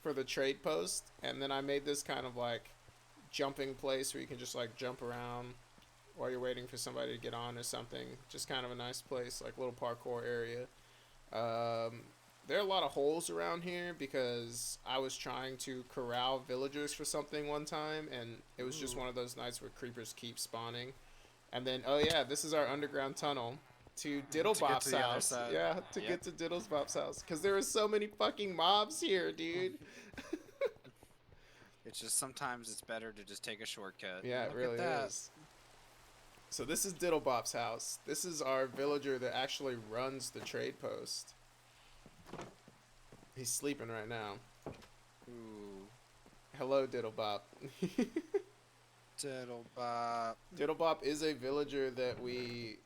for the trade post, and then I made this kind of like jumping place where you can just like jump around. while you're waiting for somebody to get on or something. Just kind of a nice place, like little parkour area. Um, there are a lot of holes around here because I was trying to corral villagers for something one time, and it was just Ooh. one of those nights where creepers keep spawning. And then, oh yeah, this is our underground tunnel to To get to Diddlebop's the other house. side. Yeah, to Yep. get to Diddlebop's house. Because there are so many fucking mobs here, dude. It's just sometimes it's better to just take a shortcut. Yeah, And it look really at that. is. So this is Diddlebop's house. This is our villager that actually runs the trade post. He's sleeping right now. Ooh. Hello, Diddlebop. Diddlebop. Diddlebop is a villager that we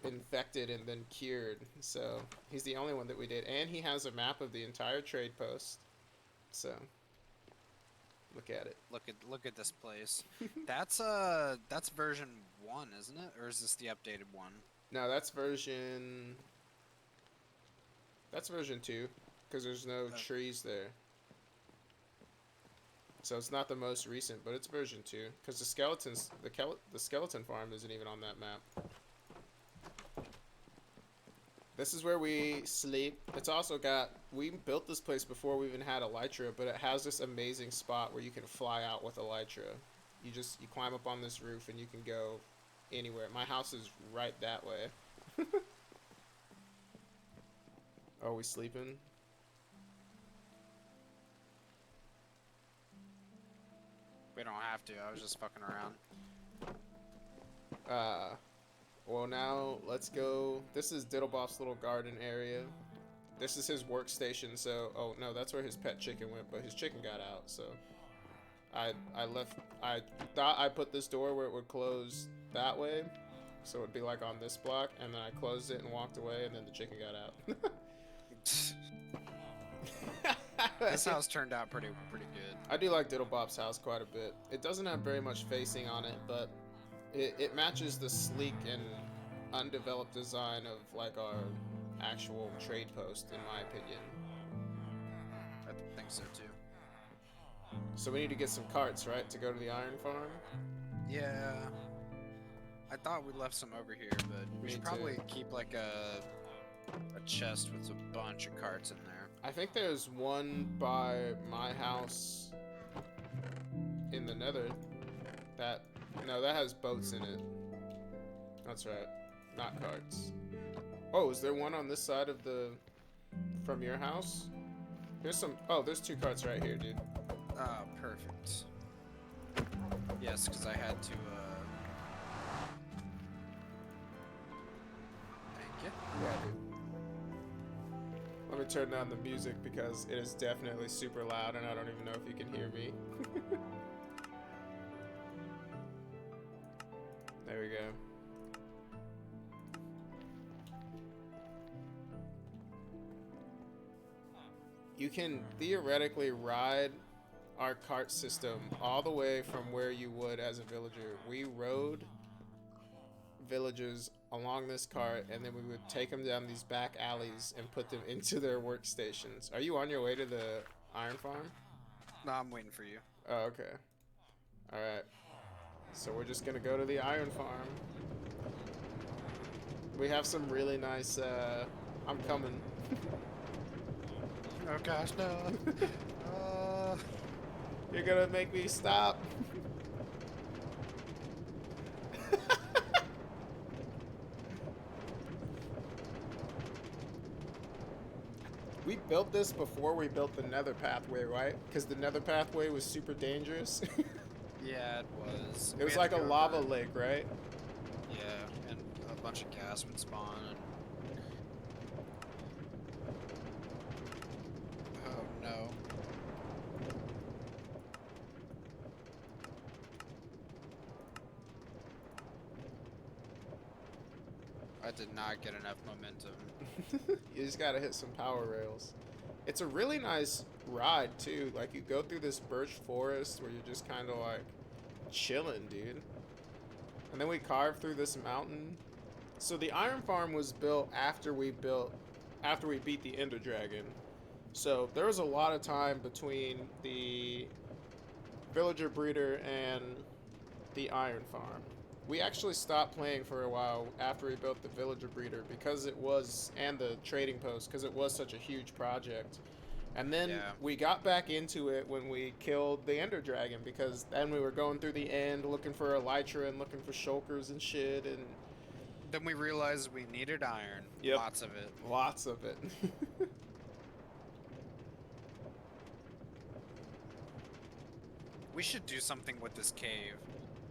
infected and then cured. So he's the only one that we did. And he has a map of the entire trade post. So look at it. Look at this place. That's version 1, isn't it? Or is this the updated one? No, that's version... That's version 2. Because there's no trees there. So it's not the most recent, but it's version 2. Because the skeleton farm isn't even on that map. This is where we sleep. It's also got... We built this place before we even had Elytra, but it has this amazing spot where you can fly out with Elytra. You climb up on this roof and you can go anywhere. My house is right that way. Are we sleeping? We don't have to. I was just fucking around. Well now, let's go. This is Diddlebop's little garden area. This is his workstation, so... Oh, no, that's where his pet chicken went, but his chicken got out, so... I thought I put this door where it would close that way, so it would be like on this block, and then I closed it and walked away, and then the chicken got out. This house turned out pretty good. I do like Diddlebop's house quite a bit. It doesn't have very much facing on it, but it matches the sleek and undeveloped design of like our actual trade post, in my opinion. I think so too. So we need to get some carts, right, to go to the iron farm? Yeah. I thought we left some over here, but we Me should too. probably keep like a chest with a bunch of carts in there. I think there's one by my house in the nether. No, that has boats in it. That's right. Not carts. Oh, is there one on this side of from your house? There's some... Oh, there's 2 carts right here, dude. Oh, perfect. Yes, because I had to, Thank you. Yeah, dude. Let me turn down the music because it is definitely super loud and I don't even know if you can hear me. There we go. You can theoretically ride our cart system all the way from where you would as a villager. We rode villagers along this cart, and then we would take them down these back alleys and put them into their workstations. Are you on your way to the iron farm? No, I'm waiting for you. Oh, okay. Alright. So we're just gonna go to the iron farm. We have some really nice, I'm coming. Oh gosh, no. You're gonna make me stop. We built this before we built the nether pathway, right? Because the nether pathway was super dangerous. Yeah, it was. It was like a lava lake, right? Yeah, and a bunch of gas would spawn. Oh no. I did not get enough momentum. You just gotta hit some power rails. It's a really nice ride too. Like you go through this birch forest where you're just kind of like chilling, dude. And then we carve through this mountain. So the iron farm was built after we beat the Ender Dragon. So there was a lot of time between the villager breeder and the iron farm. We actually stopped playing for a while after we built the villager breeder because it was, and the trading post, because it was such a huge project. And then Yeah. we got back into it when we killed the Ender Dragon, because then we were going through the end looking for Elytra and looking for shulkers and shit, and Then we realized we needed iron, yep, lots of it. lots of it. We should do something with this cave.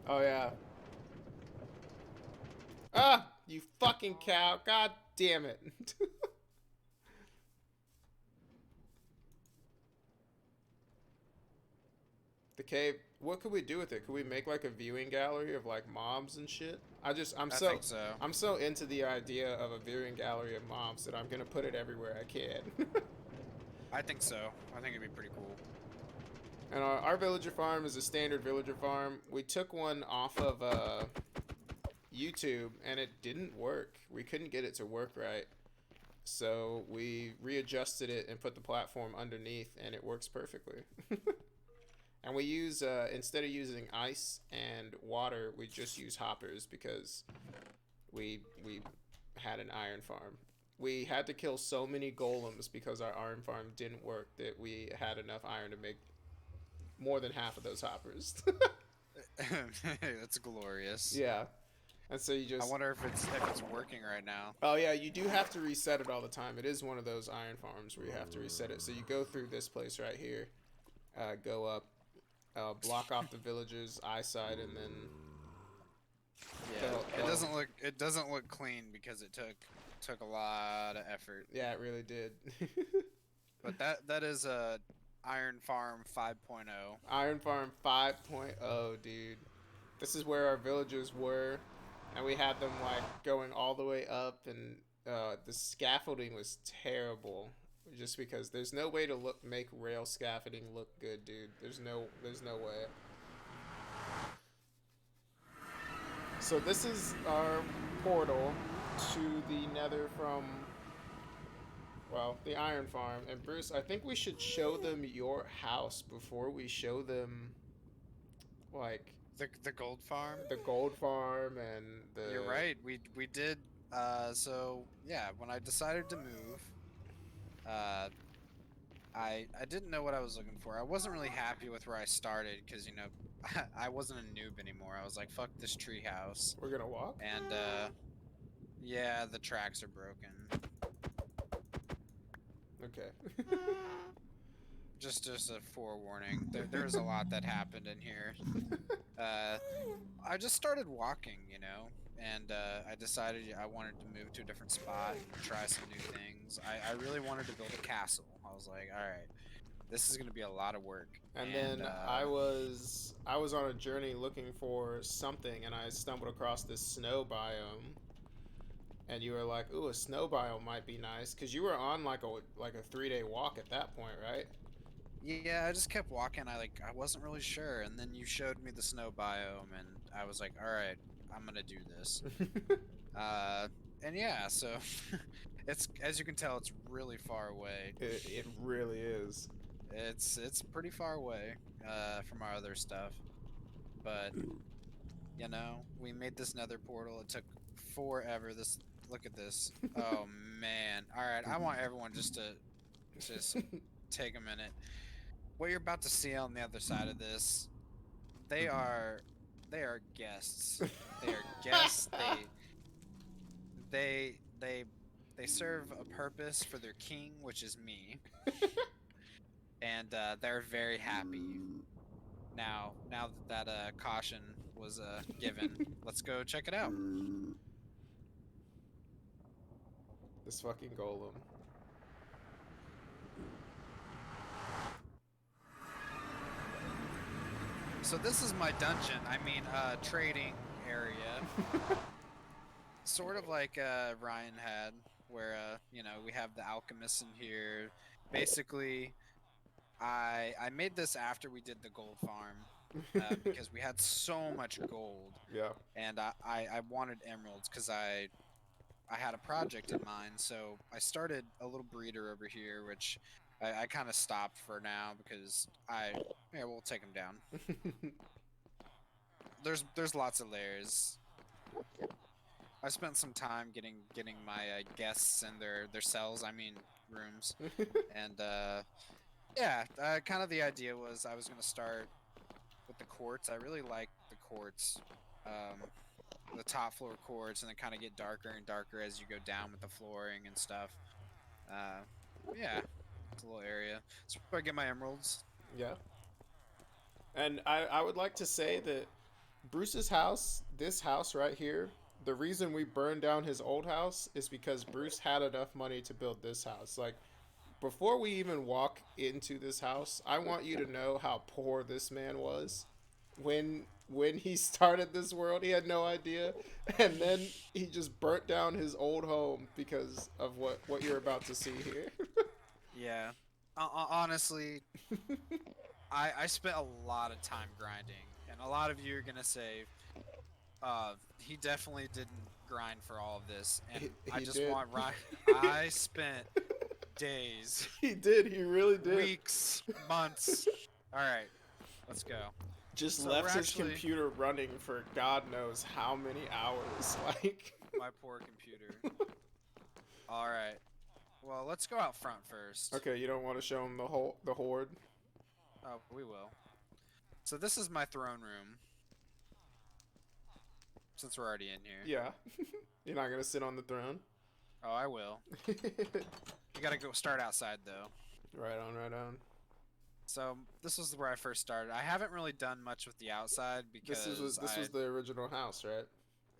Oh yeah. Ah, you fucking cow. God damn it. The cave. What could we do with it? Could we make like a viewing gallery of like mobs and shit? I'm I so think so. I'm so into the idea of a viewing gallery of mobs that I'm gonna put it everywhere I can. I think so. I think it'd be pretty cool. And our villager farm is a standard villager farm. We took one off of YouTube and it didn't work. We couldn't get it to work right. So we readjusted it and put the platform underneath and it works perfectly. And we use, instead of using ice and water, we just use hoppers because we had an iron farm. We had to kill so many golems because our iron farm didn't work that we had enough iron to make more than half of those hoppers. That's glorious. Yeah. And so you I just, wonder if it's working right now. oh yeah, you do have to reset it all the time. It is one of those iron farms where you have to reset it. So you go through this place right here, go up, block off the villagers' eyesight, and then Yeah, it doesn't look clean because it took a lot of effort. yeah, it really did. But that is a Iron Farm 5.0. Iron Farm 5.0, dude. This is where our villagers were, and we had them like going all the way up, and the scaffolding was terrible. Just because there's no way to make rail scaffolding look good, dude. There's no way. So this is our portal to the Nether from, well, the Iron Farm. And Bruce, I think we should show them your house before we show them like The gold farm. the gold farm and the. You're right. We did. So yeah, when I decided to move, uh, I didn't know what I was looking for. I wasn't really happy with where I started because I wasn't a noob anymore. I was like, fuck this tree house. We're gonna walk. And yeah, the tracks are broken. Okay. Just a forewarning. There's a lot that happened in here. I just started walking, and I decided I wanted to move to a different spot and try some new things. I really wanted to build a castle. I was like, all right, this is gonna be a lot of work. And then I was on a journey looking for something, and I stumbled across this snow biome. And you were like, "Ooh, a snow biome might be nice," because you were on like a 3-day walk at that point, right? Yeah, I just kept walking. I wasn't really sure, and then you showed me the snow biome, and I was like, all right, I'm gonna do this. And yeah, so it's, as you can tell, it's really far away. It really is. It's pretty far away from our other stuff, but we made this nether portal. It took forever. Look at this. Oh man. All right, I want everyone just take a minute. What you're about to see on the other side of this, they are guests. They are guests. They serve a purpose for their king, which is me, and they're very happy. Now that caution was given, let's go check it out. This fucking golem. So this is my dungeon. I mean, trading area. Sort of like Ryan had, where we have the alchemists in here. Basically, I made this after we did the gold farm because we had so much gold, Yeah. and I wanted emeralds because I had a project in mind. So I started a little breeder over here, which I kind of stopped for now because we'll take them down. There's lots of layers. I spent some time getting my guests in their cells. I mean rooms, and yeah, kind of the idea was I was gonna start with the courts. I really like the courts, um, the top floor courts, and then kind of get darker and darker as you go down with the flooring and stuff. Uh, yeah, it's a little area. So I get my emeralds. Yeah. And I would like to say that Bruce's house, this house right here, the reason we burned down his old house is because Bruce had enough money to build this house. Like, before we even walk into this house, I want you to know how poor this man was. When he started this world, he had no idea, and then he just burnt down his old home because of what you're about to see here. Yeah, honestly, I spent a lot of time grinding, and a lot of you are gonna say, he definitely didn't grind for all of this, and I He just did. want right. I spent days, He did. He really did. weeks, months. All right, let's go. Just So we're left his actually computer running for God knows how many hours. Like, my poor computer. All right. Well, let's go out front first. okay, you don't want to show him the horde. Oh, we will. So this is my throne room, since we're already in here. Yeah, you're not gonna sit on the throne. Oh, I will. You gotta go start outside though. Right on, right on. So this was where I first started. I haven't really done much with the outside because This was the original house, right?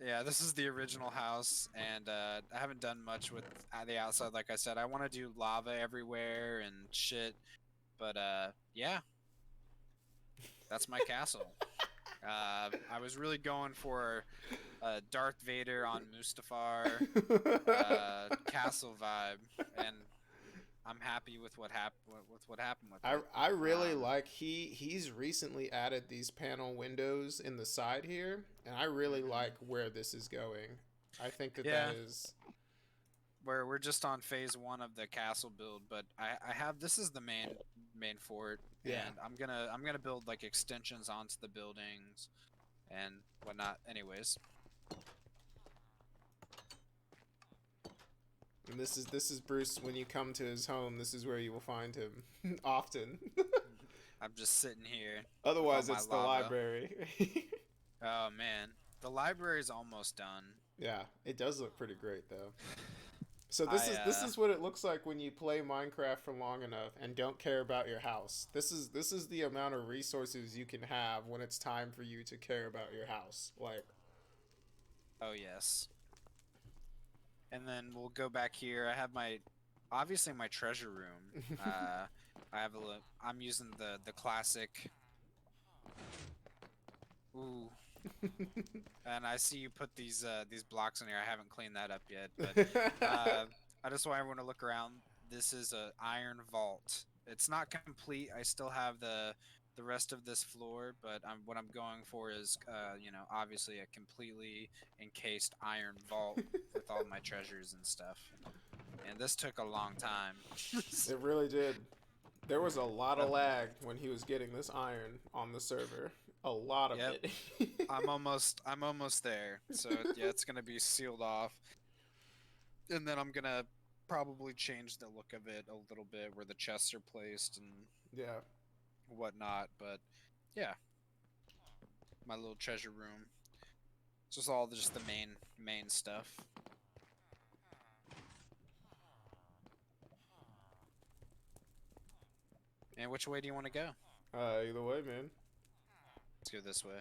yeah, this is the original house, and I haven't done much with the outside. Like I said, I want to do lava everywhere and shit, but yeah, that's my castle. I was really going for Darth Vader on Mustafar castle vibe, and I'm happy with what happened with it. I really Um, like he's recently added these panel windows in the side here, and I really mhm. like where this is going. I think that Yeah, that is we're just on phase one of the castle build, but I have this is the main fort, yeah. and I'm gonna build like extensions onto the buildings and whatnot. Anyways, And this is Bruce when you come to his home. This is where you will find him often. I'm just sitting here with all Otherwise, my it's the lava. library. Oh man, the library's almost done. Yeah, it does look pretty great though. So I this is what it looks like when you play Minecraft for long enough and don't care about your house. This is the amount of resources you can have when it's time for you to care about your house. Like, oh yes, and then we'll go back here. I have my obviously my treasure room. I have I'm using the classic. Ooh, and I see you put these blocks in here. I haven't cleaned that up yet, but uh, I just want everyone to look around. This is a iron vault. It's not complete. I still have the rest of this floor, but what I'm going for is, obviously a completely encased iron vault with all my treasures and stuff. And this took a long time. it really did. There was a lot of So, lag when he was getting this iron on the server. A lot of yep, it. I'm almost there. So yeah, it's gonna be sealed off, and then I'm gonna probably change the look of it a little bit where the chests are placed and Yeah. whatnot. But yeah, my little treasure room. It's just all just the main stuff. And which way do you want to go? Either way, man. Let's go this way.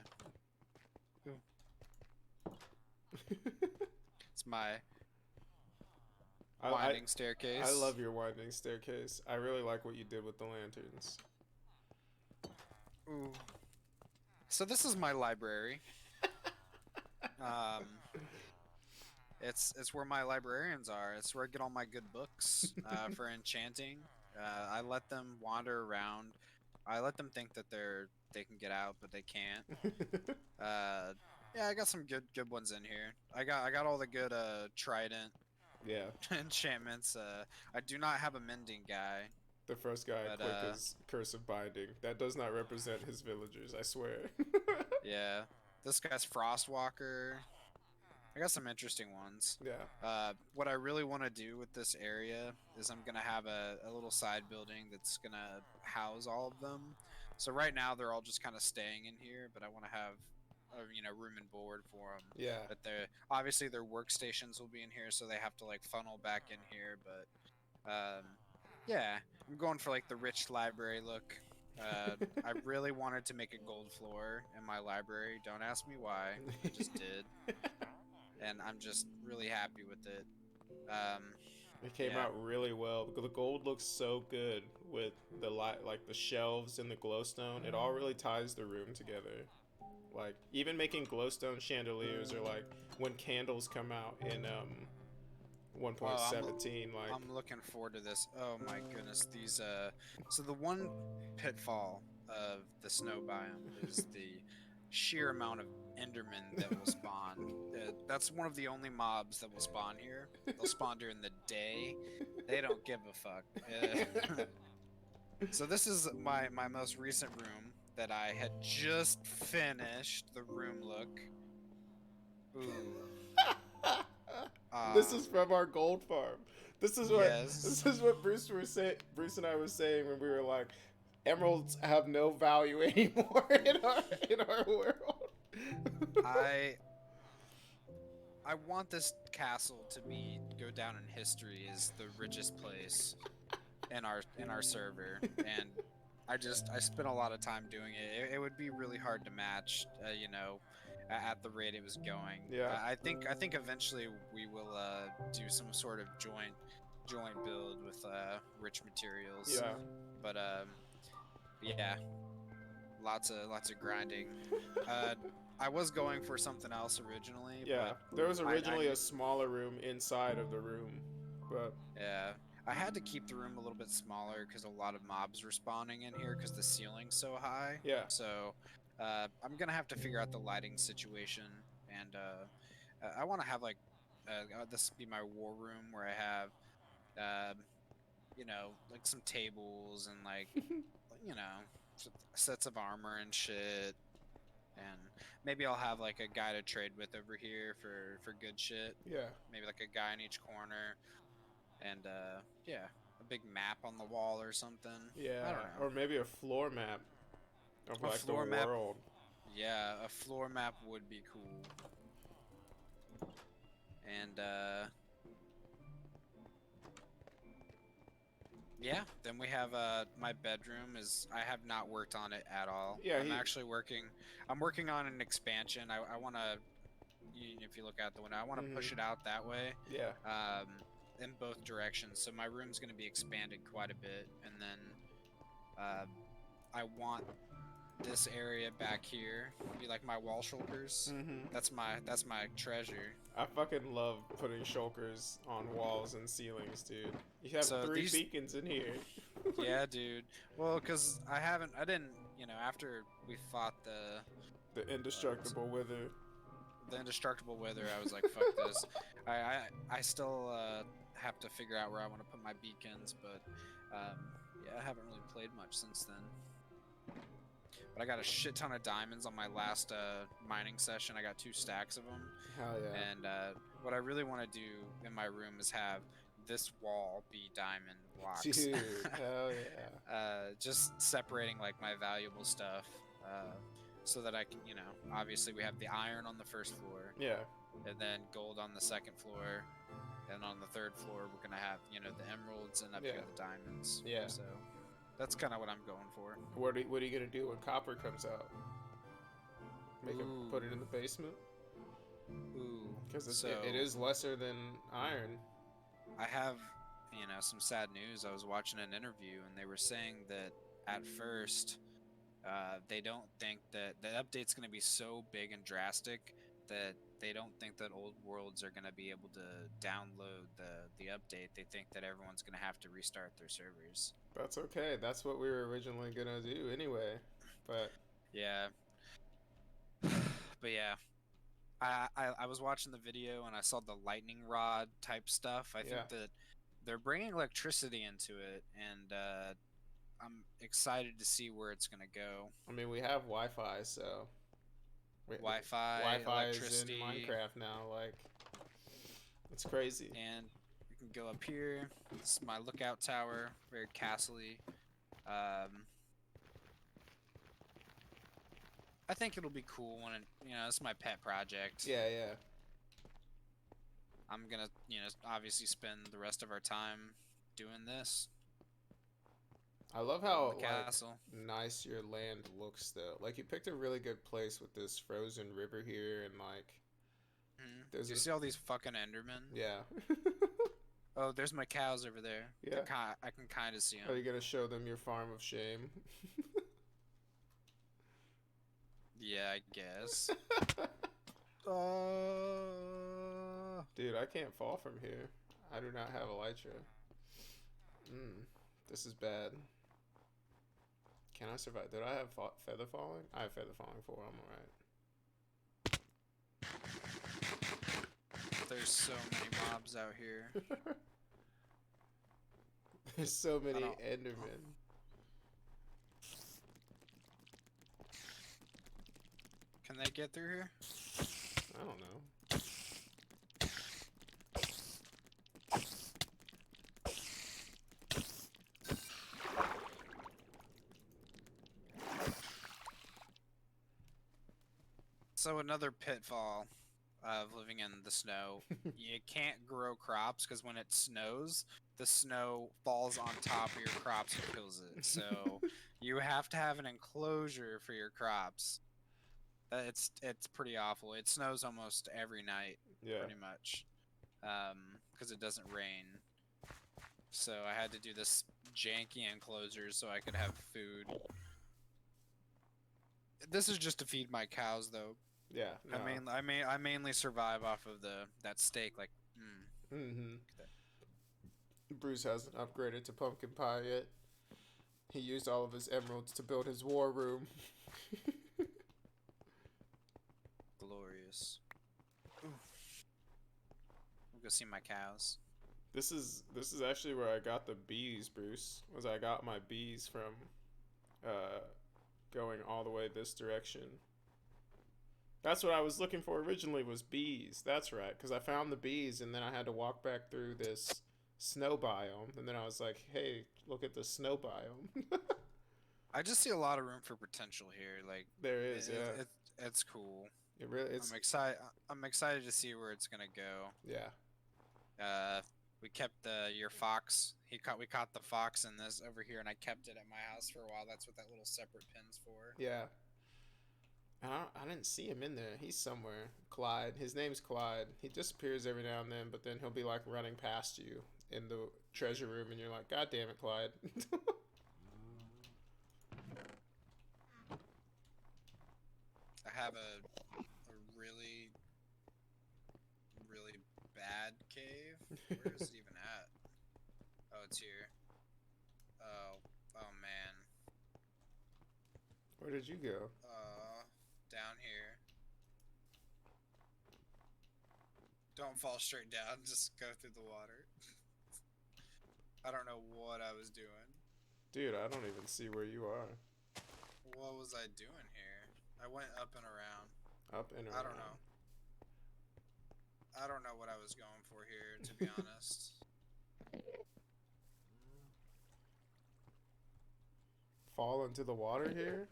It's my I, I winding staircase. I love your winding staircase. I really like what you did with the lanterns. Ooh. So this is my library. Um, it's where my librarians are. It's where I get all my good books for enchanting. I let them wander around. I let them think that they can get out, but they can't. Yeah, I got some good ones in here. I got all the good trident Yeah. enchantments. I do not have a mending guy, The first guy but click is Curse of Binding. That does not represent his villagers, I swear. yeah, this guy's Frostwalker. I got some interesting ones. Yeah. What I really want to do with this area is I'm gonna have a little side building that's gonna house all of them. So right now they're all just kind of staying in here, but I want to have room and board for them. Yeah. But they obviously their workstations will be in here, so they have to like funnel back in here. But yeah, I'm going for like the rich library look. I really wanted to make a gold floor in my library. Don't ask me why. I just did, and I'm just really happy with it. Um, It came yeah. out really well because the gold looks so good with the light, like the shelves and the glowstone. It all really ties the room together. Like even making glowstone chandeliers or like when candles come out in Oh, 1.17, like I'm looking forward to this. Oh my goodness, these so the one pitfall of the snow biome is the sheer amount of Endermen that will spawn. That's one of the only mobs that will spawn here. They'll spawn during the day. They don't give a fuck. So this is my most recent room that I had just finished the room look. Ooh. this Uh is from our gold farm. This is what yes. this is what Bruce and I was saying when we were like, emeralds have no value anymore in our world. I I want this castle to be go down in history as the richest place in our server, and I spent a lot of time doing it. It would be really hard to match, at the rate it was going. Yeah. I think eventually we will do some sort of joint build with rich materials, Yeah. but yeah, lots of grinding. Uh, I was going for something else originally, Yeah. but There was I originally knew, a smaller room inside of the room, but yeah, I had to keep the room a little bit smaller because a lot of mobs were spawning in here because the ceiling's so high. yeah. So I'm gonna have to figure out the lighting situation, and I want to have like this be my war room where I have like some tables and like you know sets of armor and shit. And maybe I'll have like a guy to trade with over here for good shit. Yeah. Maybe like a guy in each corner, and yeah, a big map on the wall or something. I Yeah. don't know. Or maybe a floor map of A like the floor map, world. yeah, a floor map would be cool. And yeah, then we have my bedroom is I have not worked on it at all. Yeah, I'm he actually working. I'm working on an expansion. I want to, if you look out the window, I want to mhm. push it out that way, Yeah. um, in both directions. So my room's going to be expanded quite a bit, and then uh, I want this area back here be like my wall shulkers. Mhm. That's my treasure. I fucking love putting shulkers on walls and ceilings, dude. You have So 3 these, beacons in here. yeah, dude. Well, cause I didn't, after we fought The what's it, indestructible wither. the indestructible wither, I was like, fuck this. I I, I still have to figure out where I want to put my beacons, but yeah, I haven't really played much since then. But I got a shit ton of diamonds on my last mining session. I got 2 stacks of them. Hell yeah. And what I really want to do in my room is have this wall be diamond blocks. Dude, hell yeah. Just separating like my valuable stuff, so that I can, obviously we have the iron on the first floor, Yeah. and then gold on the second floor, and on the third floor we're gonna have, the emeralds, and up Yeah. here the diamonds. Yeah. So that's kind of what I'm going for. What are you gonna do when copper comes out? Put it in the basement? Ooh. Because So it is lesser than iron. I have, some sad news. I was watching an interview and they were saying that at first, they don't think that the update's going to be so big and drastic that they don't think that old worlds are going to be able to download the update. They think that everyone's going to have to restart their servers. That's okay. That's what we were originally gonna do anyway. But Yeah. But yeah, I was watching the video and I saw the lightning rod type stuff. I yeah. think that they're bringing electricity into it, and I'm excited to see where it's gonna go. I mean, we have Wi-Fi, so Wait, Wi-Fi, Wi-Fi is in electricity, Minecraft now. Like, it's crazy. and we can go up here. This is my lookout tower, very castle-y. I think it'll be cool when it's my pet project. Yeah, yeah. I'm gonna, obviously spend the rest of our time doing this, I love building the how like castle. nice your land looks though. Like you picked a really good place with this frozen river here and like Do there's you a see all these fucking Endermen? yeah. Oh, there's my cows over there. Yeah. I can kind of see Are them. you gonna show them your farm of shame? Yeah, I guess. Dude, I can't fall from here. I do not have elytra. This is bad. Can I survive? Did I have feather falling? I have feather falling 4. I'm There's so many mobs out here. alright. There's so I many don't. Endermen. Can they get through here? I don't know. So another pitfall of living in the snow, you can't grow crops because when it snows, the snow falls on top of your crops and kills it. So you have to have an enclosure for your crops. It's pretty awful. It snows almost every night, Yeah. pretty much, because it doesn't rain. So I had to do this janky enclosure so I could have food. This is just to feed my cows, though. Yeah. No. I mainly survive off of that steak. Like, Mm-hmm. Bruce hasn't upgraded to pumpkin pie yet. He used all of his emeralds to build his war room. glorious. Ooh. I'll go see my cows. This is actually where I got the bees, Bruce. Was I got my bees from going all the way this direction. That's what I was looking for originally was bees. That's right, because I found the bees and then I had to walk back through this snow biome and then I was like, hey, look at the snow biome. I just see a lot of room for potential here. Like, There is, yeah. it's cool. It really it's I'm excited to see where it's gonna go. yeah. We kept your fox. We caught the fox in this over here, and I kept it at my house for a while. That's what that little separate pin's for. Yeah. I didn't see him in there. He's somewhere. Clyde. His name's Clyde. He disappears every now and then, but then he'll be like running past you in the treasure room, and you're like, God damn it, Clyde. I have a really, really bad cave. Where is it even at? Oh, it's here. Oh man. Where did you go? Down here. Don't fall straight down, just go through the water. I don't know what I was doing. Dude, I don't even see where you are. What was I doing here? I went up and around. Up and around. I don't know. I don't know what I was going for here, to be honest. Fall into the water here?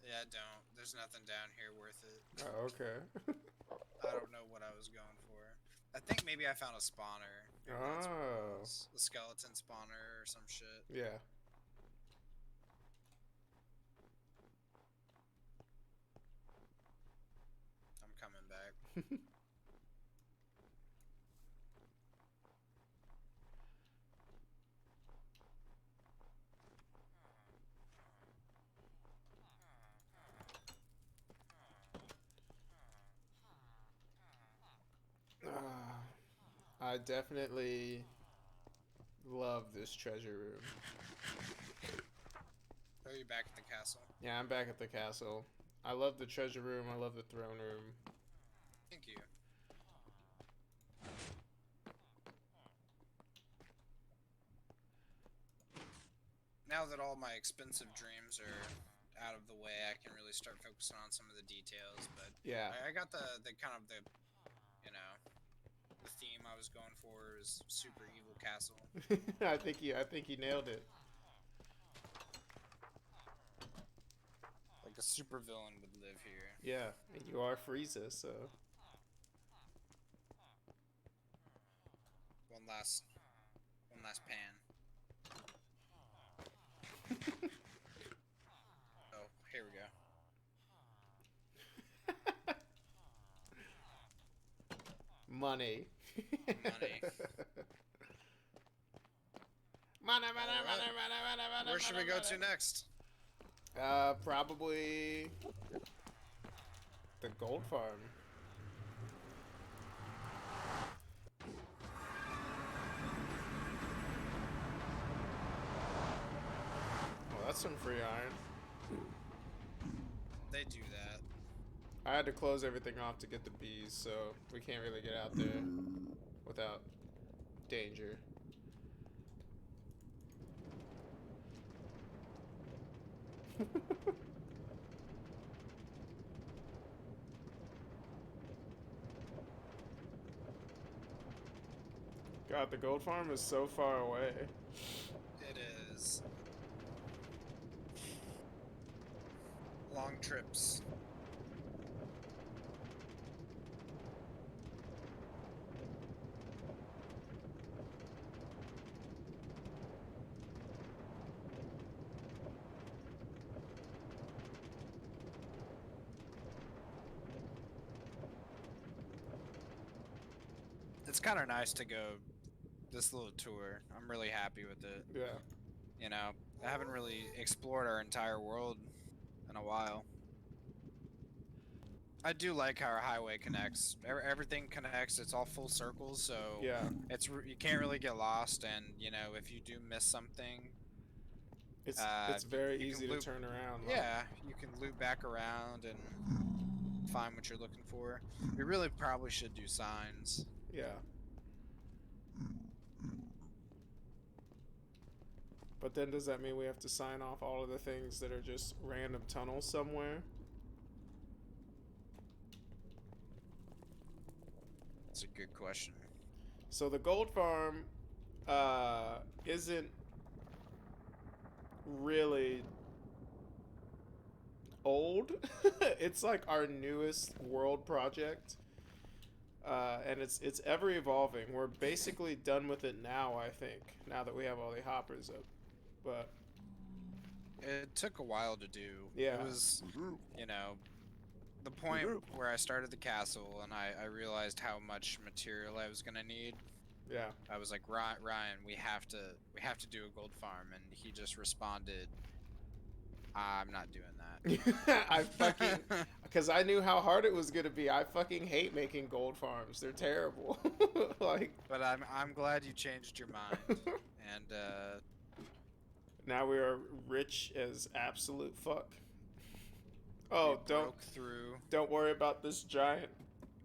Yeah, don't. There's nothing down here worth it. Oh, okay. I don't know what I was going for. I think maybe I found a spawner. Maybe that's what it was. A skeleton spawner or some shit. Yeah. I'm coming back. I definitely love this treasure room. Are you back at the castle? Yeah, I'm back at the castle. I love the treasure room. I love the throne room. Thank you. Now that all my expensive dreams are out of the way, I can really start focusing on some of the details. But Yeah. I got the kind of the, you know, the theme I was going for is super evil castle. I think you nailed it. Like a super villain would live here. Yeah, and you are Frieza, so One last pan. Oh, here we go. money. Money. Money, money, All right. money, money, money, money. Where should we go to next? Probably the gold farm. Well, that's some free iron. They do that. I had to close everything off to get the bees, so we can't really get out there without danger. God, the gold farm is so far away. It is. Long trips. It's kind of nice to go this little tour. I'm really happy with it. Yeah. You know, I haven't really explored our entire world in a while. I do like how our highway connects. Everything connects. It's all full circles, so Yeah. you can't really get lost. And you know, if you do miss something, It's very you easy can to loop. turn around. Yeah, you can loop back around and find what you're looking for. We really probably should do signs. Yeah. But then does that mean we have to sign off all of the things that are just random tunnels somewhere? That's a good question. So the gold farm isn't really old. It's like our newest world project. And it's ever evolving. We're basically done with it now, I think, now that we have all the hoppers up. But It took a while to do. yeah. It was, you know, the point where I started the castle and I realized how much material I was gonna need. Yeah. I was like, Ryan, we have to do a gold farm, and he just responded, I'm not doing that. I fucking because I knew how hard it was gonna be. I fucking hate making gold farms. They're terrible. Like, but I'm glad you changed your mind, and now we are rich as absolute fuck. we Oh, broke through. don't worry about this giant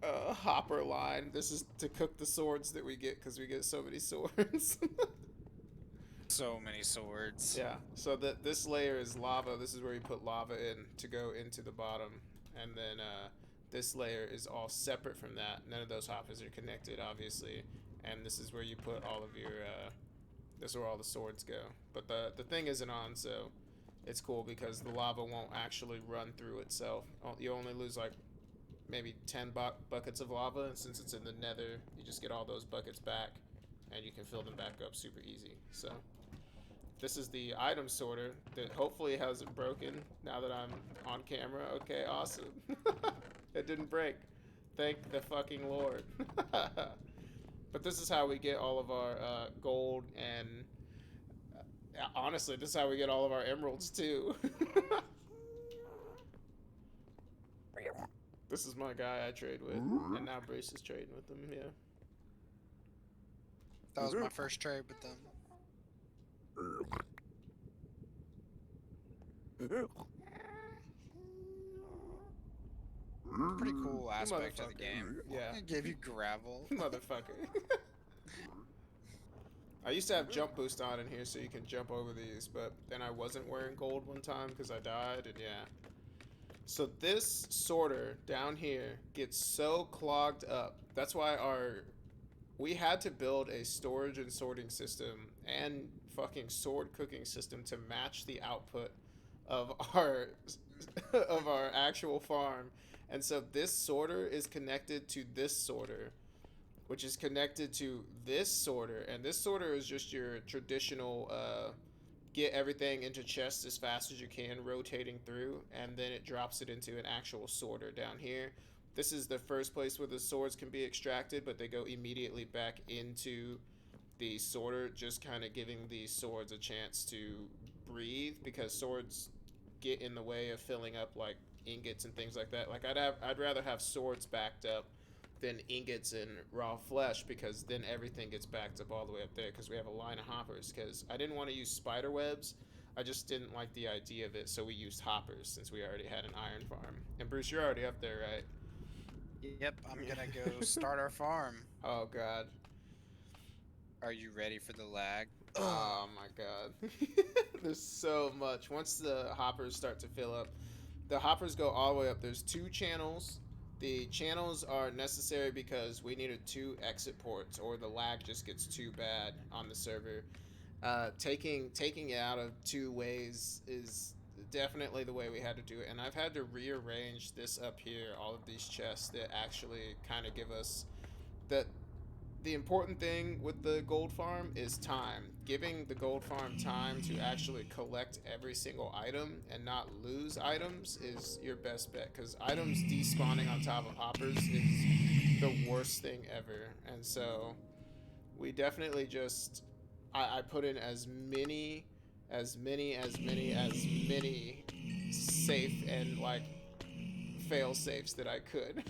hopper line. This is to cook the swords that we get because we get so many swords. So many swords. Yeah. So this layer is lava. This is where you put lava in to go into the bottom, and then this layer is all separate from that. None of those hoppers are connected, obviously, and this is where you put all of your. This is where all the swords go. But the thing isn't on, so it's cool because the lava won't actually run through itself. You only lose like maybe 10 buckets of lava, and since it's in the nether, you just get all those buckets back, and you can fill them back up super easy. So this is the item sorter that hopefully hasn't broken now that I'm on camera. Okay, awesome. It didn't break. Thank the fucking Lord. But this is how we get all of our gold and honestly, this is how we get all of our emeralds too. This is my guy I trade with, and now Brace is trading with him. Yeah. That was my first trade with them. Pretty cool aspect of the game. Yeah. It gave you gravel. Motherfucker. I used to have jump boost on in here so you can jump over these, but then I wasn't wearing gold one time because I died, and yeah. So this sorter down here gets so clogged up. That's why our we had to build a storage and sorting system and fucking sword cooking system to match the output of our of our actual farm. And so this sorter is connected to this sorter, which is connected to this sorter, and this sorter is just your traditional get everything into chests as fast as you can, rotating through, and then it drops it into an actual sorter down here. This is the first place where the swords can be extracted, but they go immediately back into the sorter, just kind of giving the swords a chance to breathe, because swords get in the way of filling up like ingots and things like that. Like I'd rather have swords backed up than ingots and raw flesh, because then everything gets backed up all the way up there, because we have a line of hoppers. Because I didn't want to use spider webs, I just didn't like the idea of it, so we used hoppers since we already had an iron farm. And Bruce, you're already up there, right? Yep, I'm gonna go start our farm. Oh god. Are you ready for the lag? Oh my god. There's so much. Once the hoppers start to fill up, the hoppers go all the way up. There's two channels. The channels are necessary because we needed two exit ports, or the lag just gets too bad on the server. Taking it out of two ways is definitely the way we had to do it, and I've had to rearrange this up here, all of these chests that actually kind of give us that. The important thing with the gold farm is time. Giving the gold farm time to actually collect every single item and not lose items is your best bet, because items despawning on top of hoppers is the worst thing ever. And so we definitely just I put in as many safe and like fail safes that I could.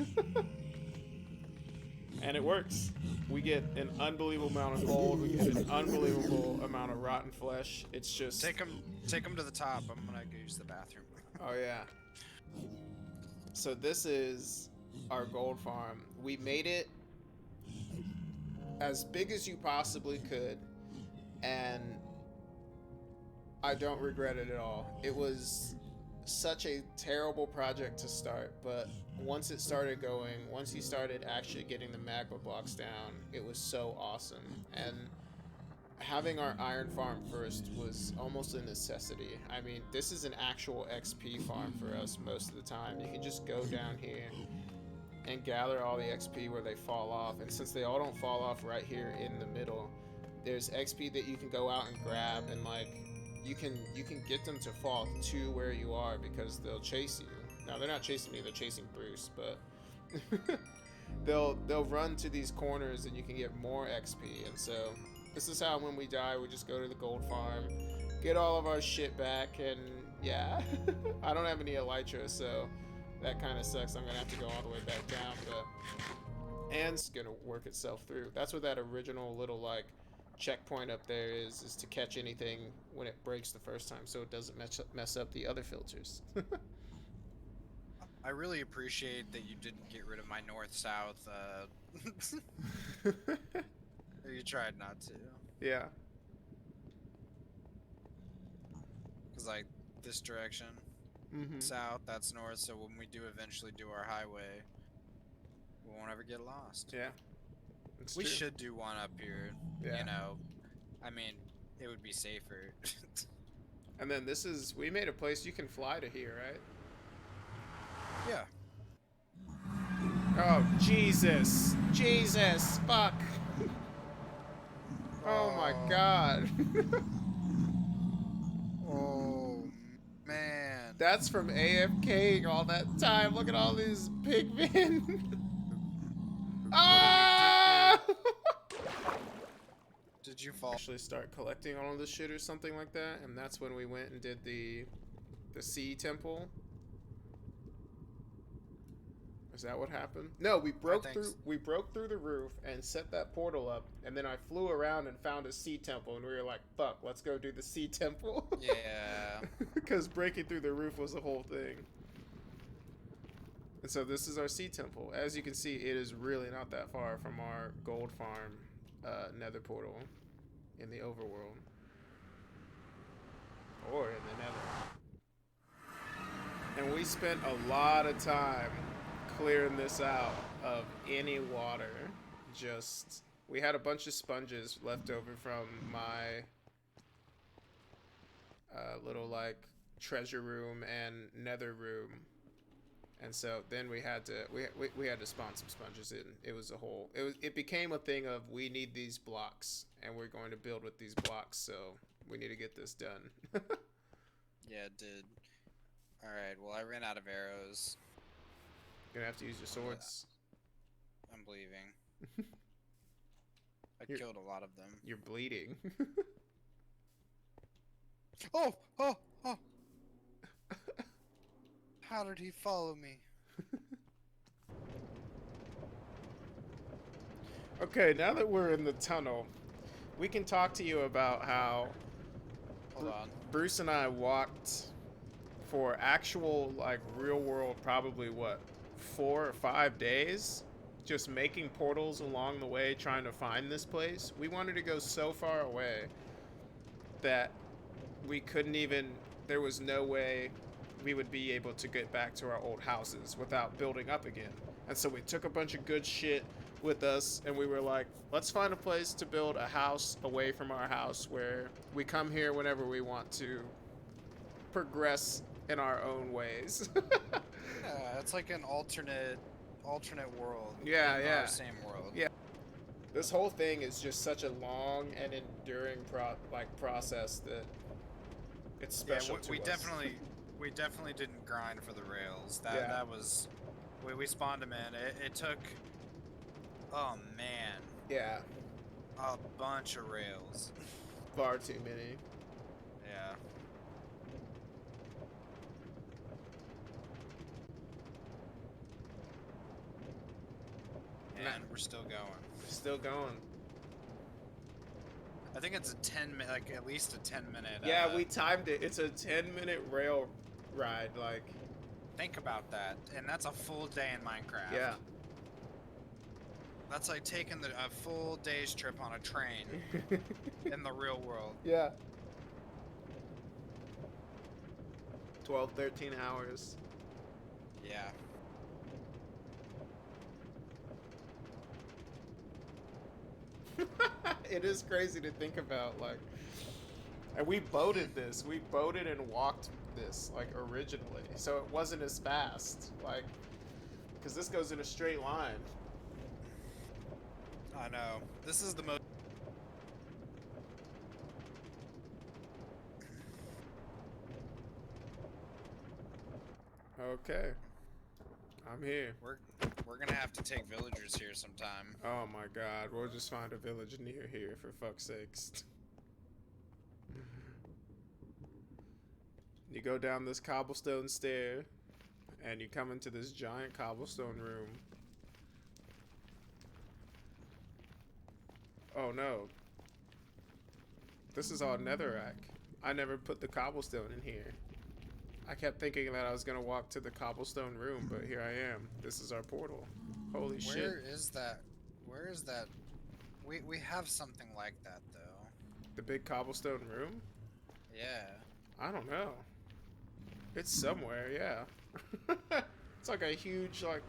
And it works. We get an unbelievable amount of gold. We get an unbelievable amount of rotten flesh. It's just Take him to the top. I'm gonna go use the bathroom. oh yeah. So this is our gold farm. We made it as big as you possibly could, and I don't regret it at all. It was such a terrible project to start, but once it started going, once he started actually getting the magma blocks down, it was so awesome. And having our iron farm first was almost a necessity. I mean, this is an actual XP farm for us most of the time. You can just go down here and gather all the XP where they fall off, and since they all don't fall off right here in the middle, there's XP that you can go out and grab, and like you can get them to fall to where you are, because they'll chase you. Now they're not chasing me, they're chasing Bruce, but they'll run to these corners and you can get more XP. And so this is how when we die, we just go to the gold farm, get all of our shit back, and yeah. I don't have any elytra, so that kind of sucks. I'm gonna have to go all the way back down, but and it's gonna work itself through. That's what that original little like checkpoint up there is to catch anything when it breaks the first time, so it doesn't mess up the other filters. I really appreciate that you didn't get rid of my north-south. Or you tried not to. Yeah. Cause like this direction, south, that's north. So when we do eventually do our highway, we won't ever get lost. Yeah. We should do one up here. Yeah. You know, I mean, it would be safer. And then this is, we made a place you can fly to here, right? Yeah. Oh, Jesus. Jesus. Fuck. Oh my god. Oh, man. That's from AFKing all that time. Look at all these pigmen. Ah! Did you fall? Actually start collecting all of this shit or something like that, and that's when we went and did the sea temple. Is that what happened? No, we broke through the roof and set that portal up, and then I flew around and found a sea temple, and we were like, fuck, let's go do the sea temple. Yeah. Because breaking through the roof was the whole thing. And so this is our sea temple. As you can see, it is really not that far from our gold farm nether portal in the overworld. Or in the nether. And we spent a lot of time clearing this out of any water. Just we had a bunch of sponges left over from my little like treasure room and nether room, and so then we had to spawn some sponges in. It was a whole it became a thing of we need these blocks and we're going to build with these blocks, so we need to get this done. Yeah, it did. Alright, well, I ran out of arrows. You're gonna have to use your But swords. I'm leaving. I You're, killed a lot of them. you're bleeding. Oh! Oh! Oh! How did he follow me? Okay, now that we're in the tunnel, we can talk to you about how Hold on. Bruce and I walked for actual, like, real world, probably what, 4 or 5 days, just making portals along the way, trying to find this place. We wanted to go so far away that we couldn't even, there was no way we would be able to get back to our old houses without building up again. And so we took a bunch of good shit with us and we were like, let's find a place to build a house away from our house where we come here whenever we want to progress in our own ways. Yeah, it's like an alternate world. Yeah, in yeah. Our same world. Yeah. This whole thing is just such a long and enduring process that it's special to we us. we definitely didn't grind for the rails. Yeah. That was we spawned them in. It took, oh man, Yeah, a bunch of rails. far too many. Yeah. And we're still going. Still going. I think it's a 10-minute, like at least a 10-minute. Yeah, we timed it. It's a 10-minute rail ride. Like, think about that, and that's a full day in Minecraft. yeah. That's like taking a full day's trip on a train in the real world. Yeah. 12, 13 hours. Yeah. It is crazy to think about, like, and we boated this. We boated and walked this, like, originally. So it wasn't as fast, like, because this goes in a straight line. I know. This is the most. Okay. I'm here. We're gonna have to take villagers here sometime. Oh my god, we'll just find a village near here, for fuck's sakes. You go down this cobblestone stair, and you come into this giant cobblestone room. Oh no. This is all netherrack. I never put the cobblestone in here. I kept thinking that I was gonna walk to the cobblestone room, but here I am. This is our portal. Holy shit. Where is that? Where is that? We have something like that though. The big cobblestone room? Yeah. I don't know. It's somewhere, yeah. It's like a huge, like,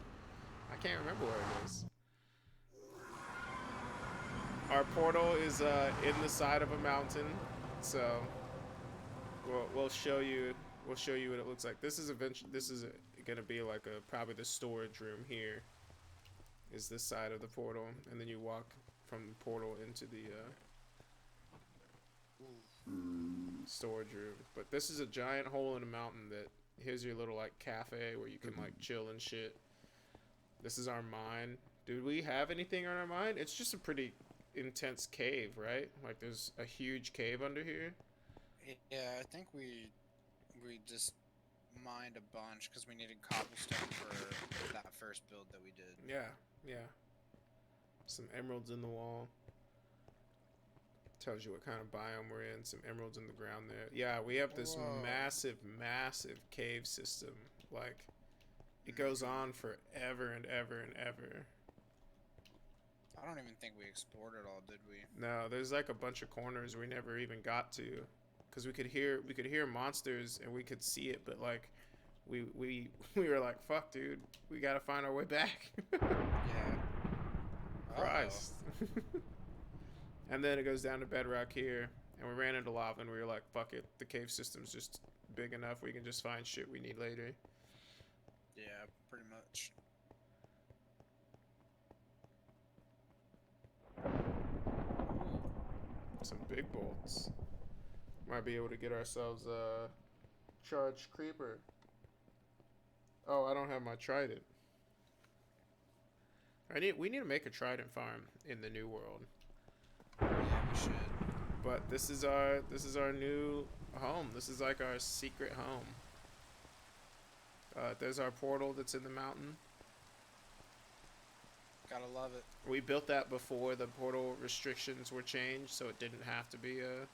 I can't remember where it is. Our portal is in the side of a mountain, so we'll show you. We'll show you what it looks like. This is gonna be like probably the storage room here. Is this side of the portal, and then you walk from the portal into the storage room. But this is a giant hole in a mountain that here's your little like cafe where you can like chill and shit. This is our mine. Do we have anything on our mine? It's just a pretty intense cave, right? Like there's a huge cave under here. Yeah, I think we just mined a bunch because we needed cobblestone for that first build that we did. Yeah, yeah. Some emeralds in the wall. Tells you what kind of biome we're in. Some emeralds in the ground there. Yeah, we have this massive, massive cave system. Like, it goes on forever and ever and ever. I don't even think we explored it all, did we? No, there's like a bunch of corners we never even got to. Because we could hear monsters and we could see it, but like we were like, fuck, dude, we gotta find our way back. Yeah. Uh-oh. Christ. And then it goes down to bedrock here, and we ran into lava, and we were like, fuck it, the cave system's just big enough. We can just find shit we need later. Yeah, pretty much. Some big bolts. Might be able to get ourselves a charged creeper. Oh, I don't have my trident. We need to make a trident farm in the new world. Yeah, we should. But this is our new home. This is like our secret home. There's our portal that's in the mountain. Gotta love it. We built that before the portal restrictions were changed, so it didn't have to be a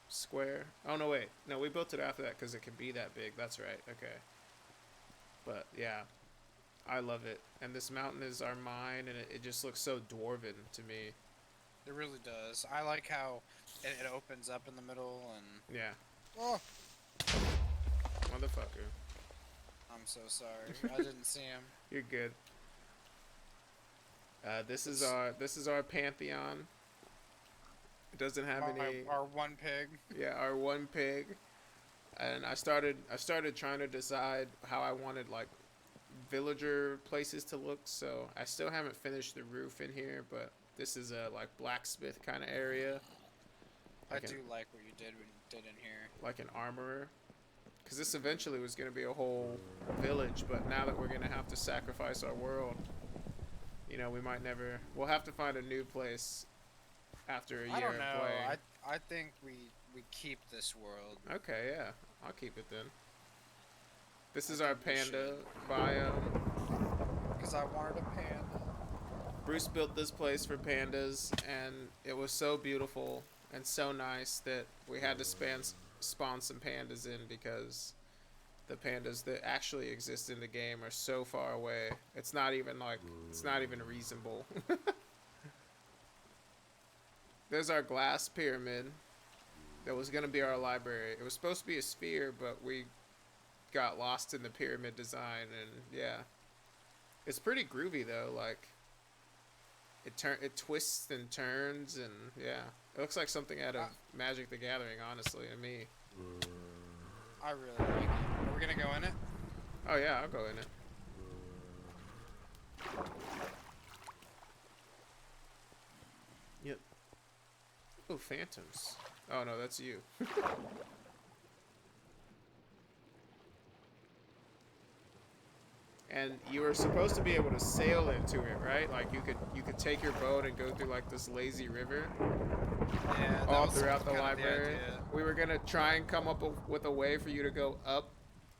square. Oh no, wait, no, we built it after that because it can be that big. That's right. Okay. But yeah, I love it. And this mountain is our mine, and it just looks so dwarven to me. It really does. I like how it opens up in the middle and... Yeah. Oh! Motherfucker. I'm so sorry. I didn't see him. You're good. This is our pantheon. It doesn't have any. Our one pig. Yeah, our one pig. And I started trying to decide how I wanted like villager places to look. So I still haven't finished the roof in here, but this is a like blacksmith kind of area. I do like what you did in here. Like an armorer. Because this eventually was going to be a whole village, but now that we're going to have to sacrifice our world, you know, we might never... We'll have to find a new place after a year I don't know. of playing. I think we keep this world. Okay, yeah. I'll keep it then. This is our panda biome. Because I wanted a panda. Bruce built this place for pandas, and it was so beautiful and so nice that we had to spawn some pandas in because the pandas that actually exist in the game are so far away. It's not even reasonable. There's our glass pyramid that was going to be our library. It was supposed to be a sphere, but we got lost in the pyramid design, and yeah. It's pretty groovy though, like it twists and turns, and yeah. It looks like something out of Magic the Gathering, honestly, to me. I really like it. Are we gonna go in it? Oh yeah, I'll go in it. Yep. Oh, phantoms. Oh no, that's you. And you were supposed to be able to sail into it, right? Like you could take your boat and go through like this lazy river. Yeah, all throughout the library. We were gonna try and come up with a way for you to go up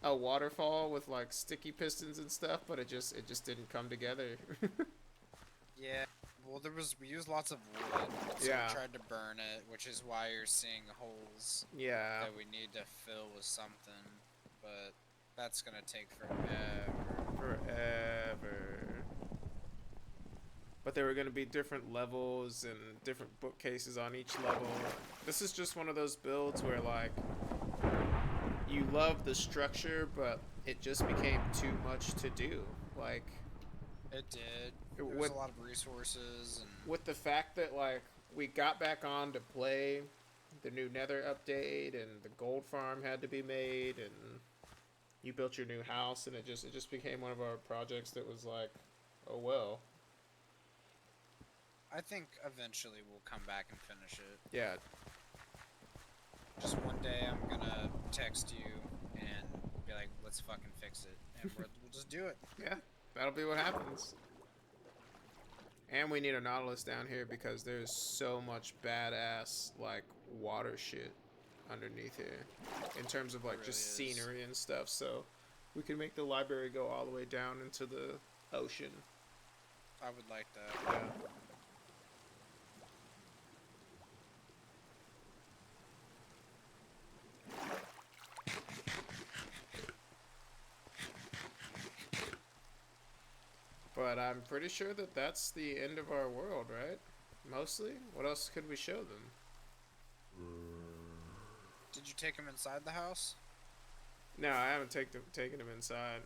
a waterfall with like sticky pistons and stuff, but it just didn't come together. Yeah, well, we used lots of wood, so Yeah. we tried to burn it, which is why you're seeing holes Yeah. that we need to fill with something, but that's gonna take forever. But there were going to be different levels and different bookcases on each level. This is just one of those builds where like you love the structure, but it just became too much to do. Like It did. There was a lot of resources and with the fact that like we got back on to play the new Nether update, and the gold farm had to be made, and you built your new house, and it just became one of our projects that was like, oh well. I think eventually we'll come back and finish it. Yeah. Just one day I'm gonna text you and be like, let's fucking fix it, and we'll just do it. Yeah, that'll be what happens. And we need a Nautilus down here because there's so much badass like water shit underneath here in terms of like just scenery and stuff, so we can make the library go all the way down into the ocean. I would like that. Yeah. But I'm pretty sure that that's the end of our world, right? Mostly? What else could we show them? Did you take him inside the house? No, I haven't taken him inside.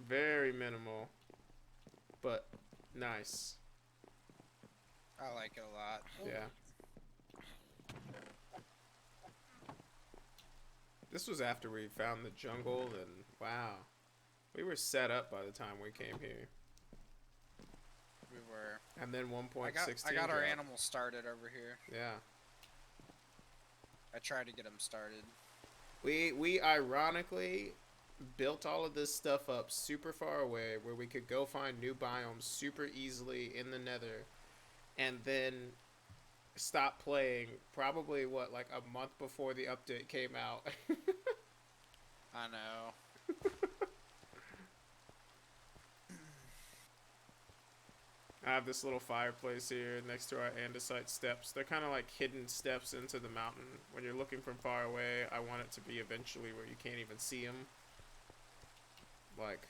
Very minimal, but nice. I like it a lot. Yeah. This was after we found the jungle, and wow, we were set up by the time we came here. We were. And then 1.16. I got our dropped. animals started over here. Yeah. I tried to get them started. We ironically built all of this stuff up super far away where we could go find new biomes super easily in the nether, and then stop playing probably what, like a month before the update came out. I know. I have this little fireplace here next to our andesite steps. They're kind of like hidden steps into the mountain. When you're looking from far away, I want it to be eventually where you can't even see them. Like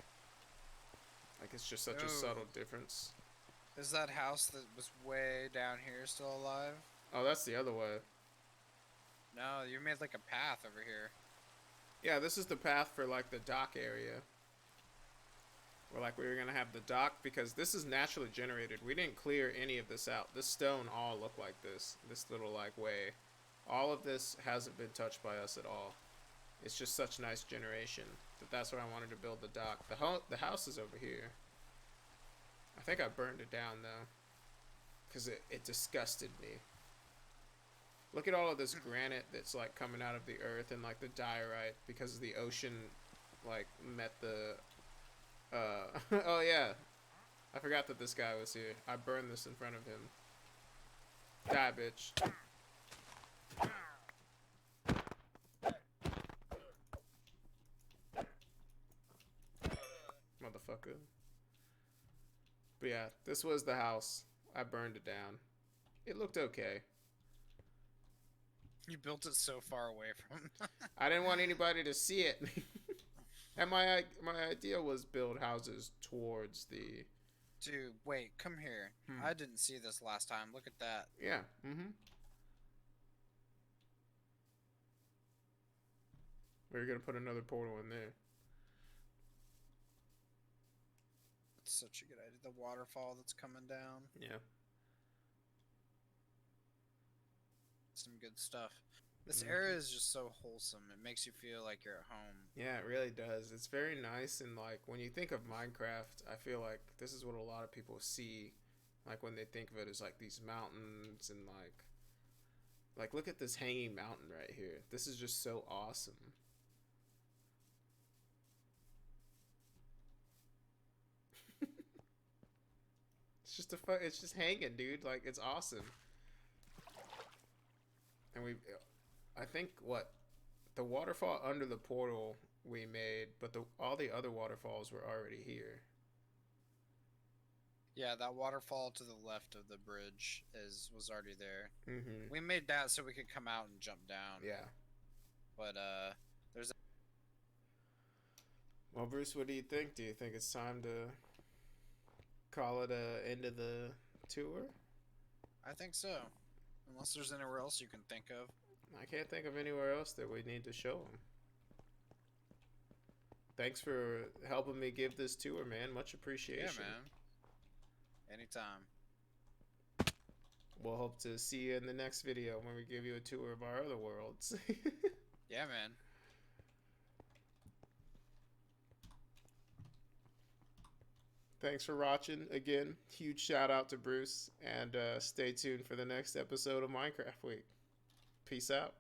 it's just such a subtle difference. Is that house that was way down here still alive? Oh, that's the other way. No, you made like a path over here. Yeah, this is the path for like the dock area. Where like we were gonna have the dock, because this is naturally generated. We didn't clear any of this out. This stone all looked like this. This little like way. All of this hasn't been touched by us at all. It's just such nice generation that's where I wanted to build the dock. The house is over here. I think I burned it down though, because it disgusted me. Look at all of this granite that's like coming out of the earth, and like the diorite, because the ocean like met the oh yeah, I forgot that this guy was here. I burned this in front of him. Die, bitch. Motherfucker. But yeah, this was the house. I burned it down. It looked okay. You built it so far away from. I didn't want anybody to see it. And my idea was build houses towards the. Dude, wait, come here. I didn't see this last time. Look at that. Yeah. Mm-hmm. We're gonna put another portal in there. That's such a good idea. The waterfall that's coming down. Yeah. Some good stuff. This area is just so wholesome. It makes you feel like you're at home. Yeah, it really does. It's very nice, and like when you think of Minecraft, I feel like this is what a lot of people see, like when they think of it as like these mountains, and like look at this hanging mountain right here. This is just so awesome. It's just hanging, dude. Like it's awesome. And I think what the waterfall under the portal we made, but all the other waterfalls were already here. Yeah, that waterfall to the left of the bridge was already there. Mm-hmm. We made that so we could come out and jump down. Yeah. But there's. Well, Bruce, what do you think? Do you think it's time to call it a end of the tour? I think so. Unless there's anywhere else you can think of. I can't think of anywhere else that we need to show them. Thanks for helping me give this tour, man. Much appreciation. Yeah, man. Anytime. We'll hope to see you in the next video when we give you a tour of our other worlds. Yeah, man. Thanks for watching. Again, huge shout out to Bruce, and stay tuned for the next episode of Minecraft Week. Peace out.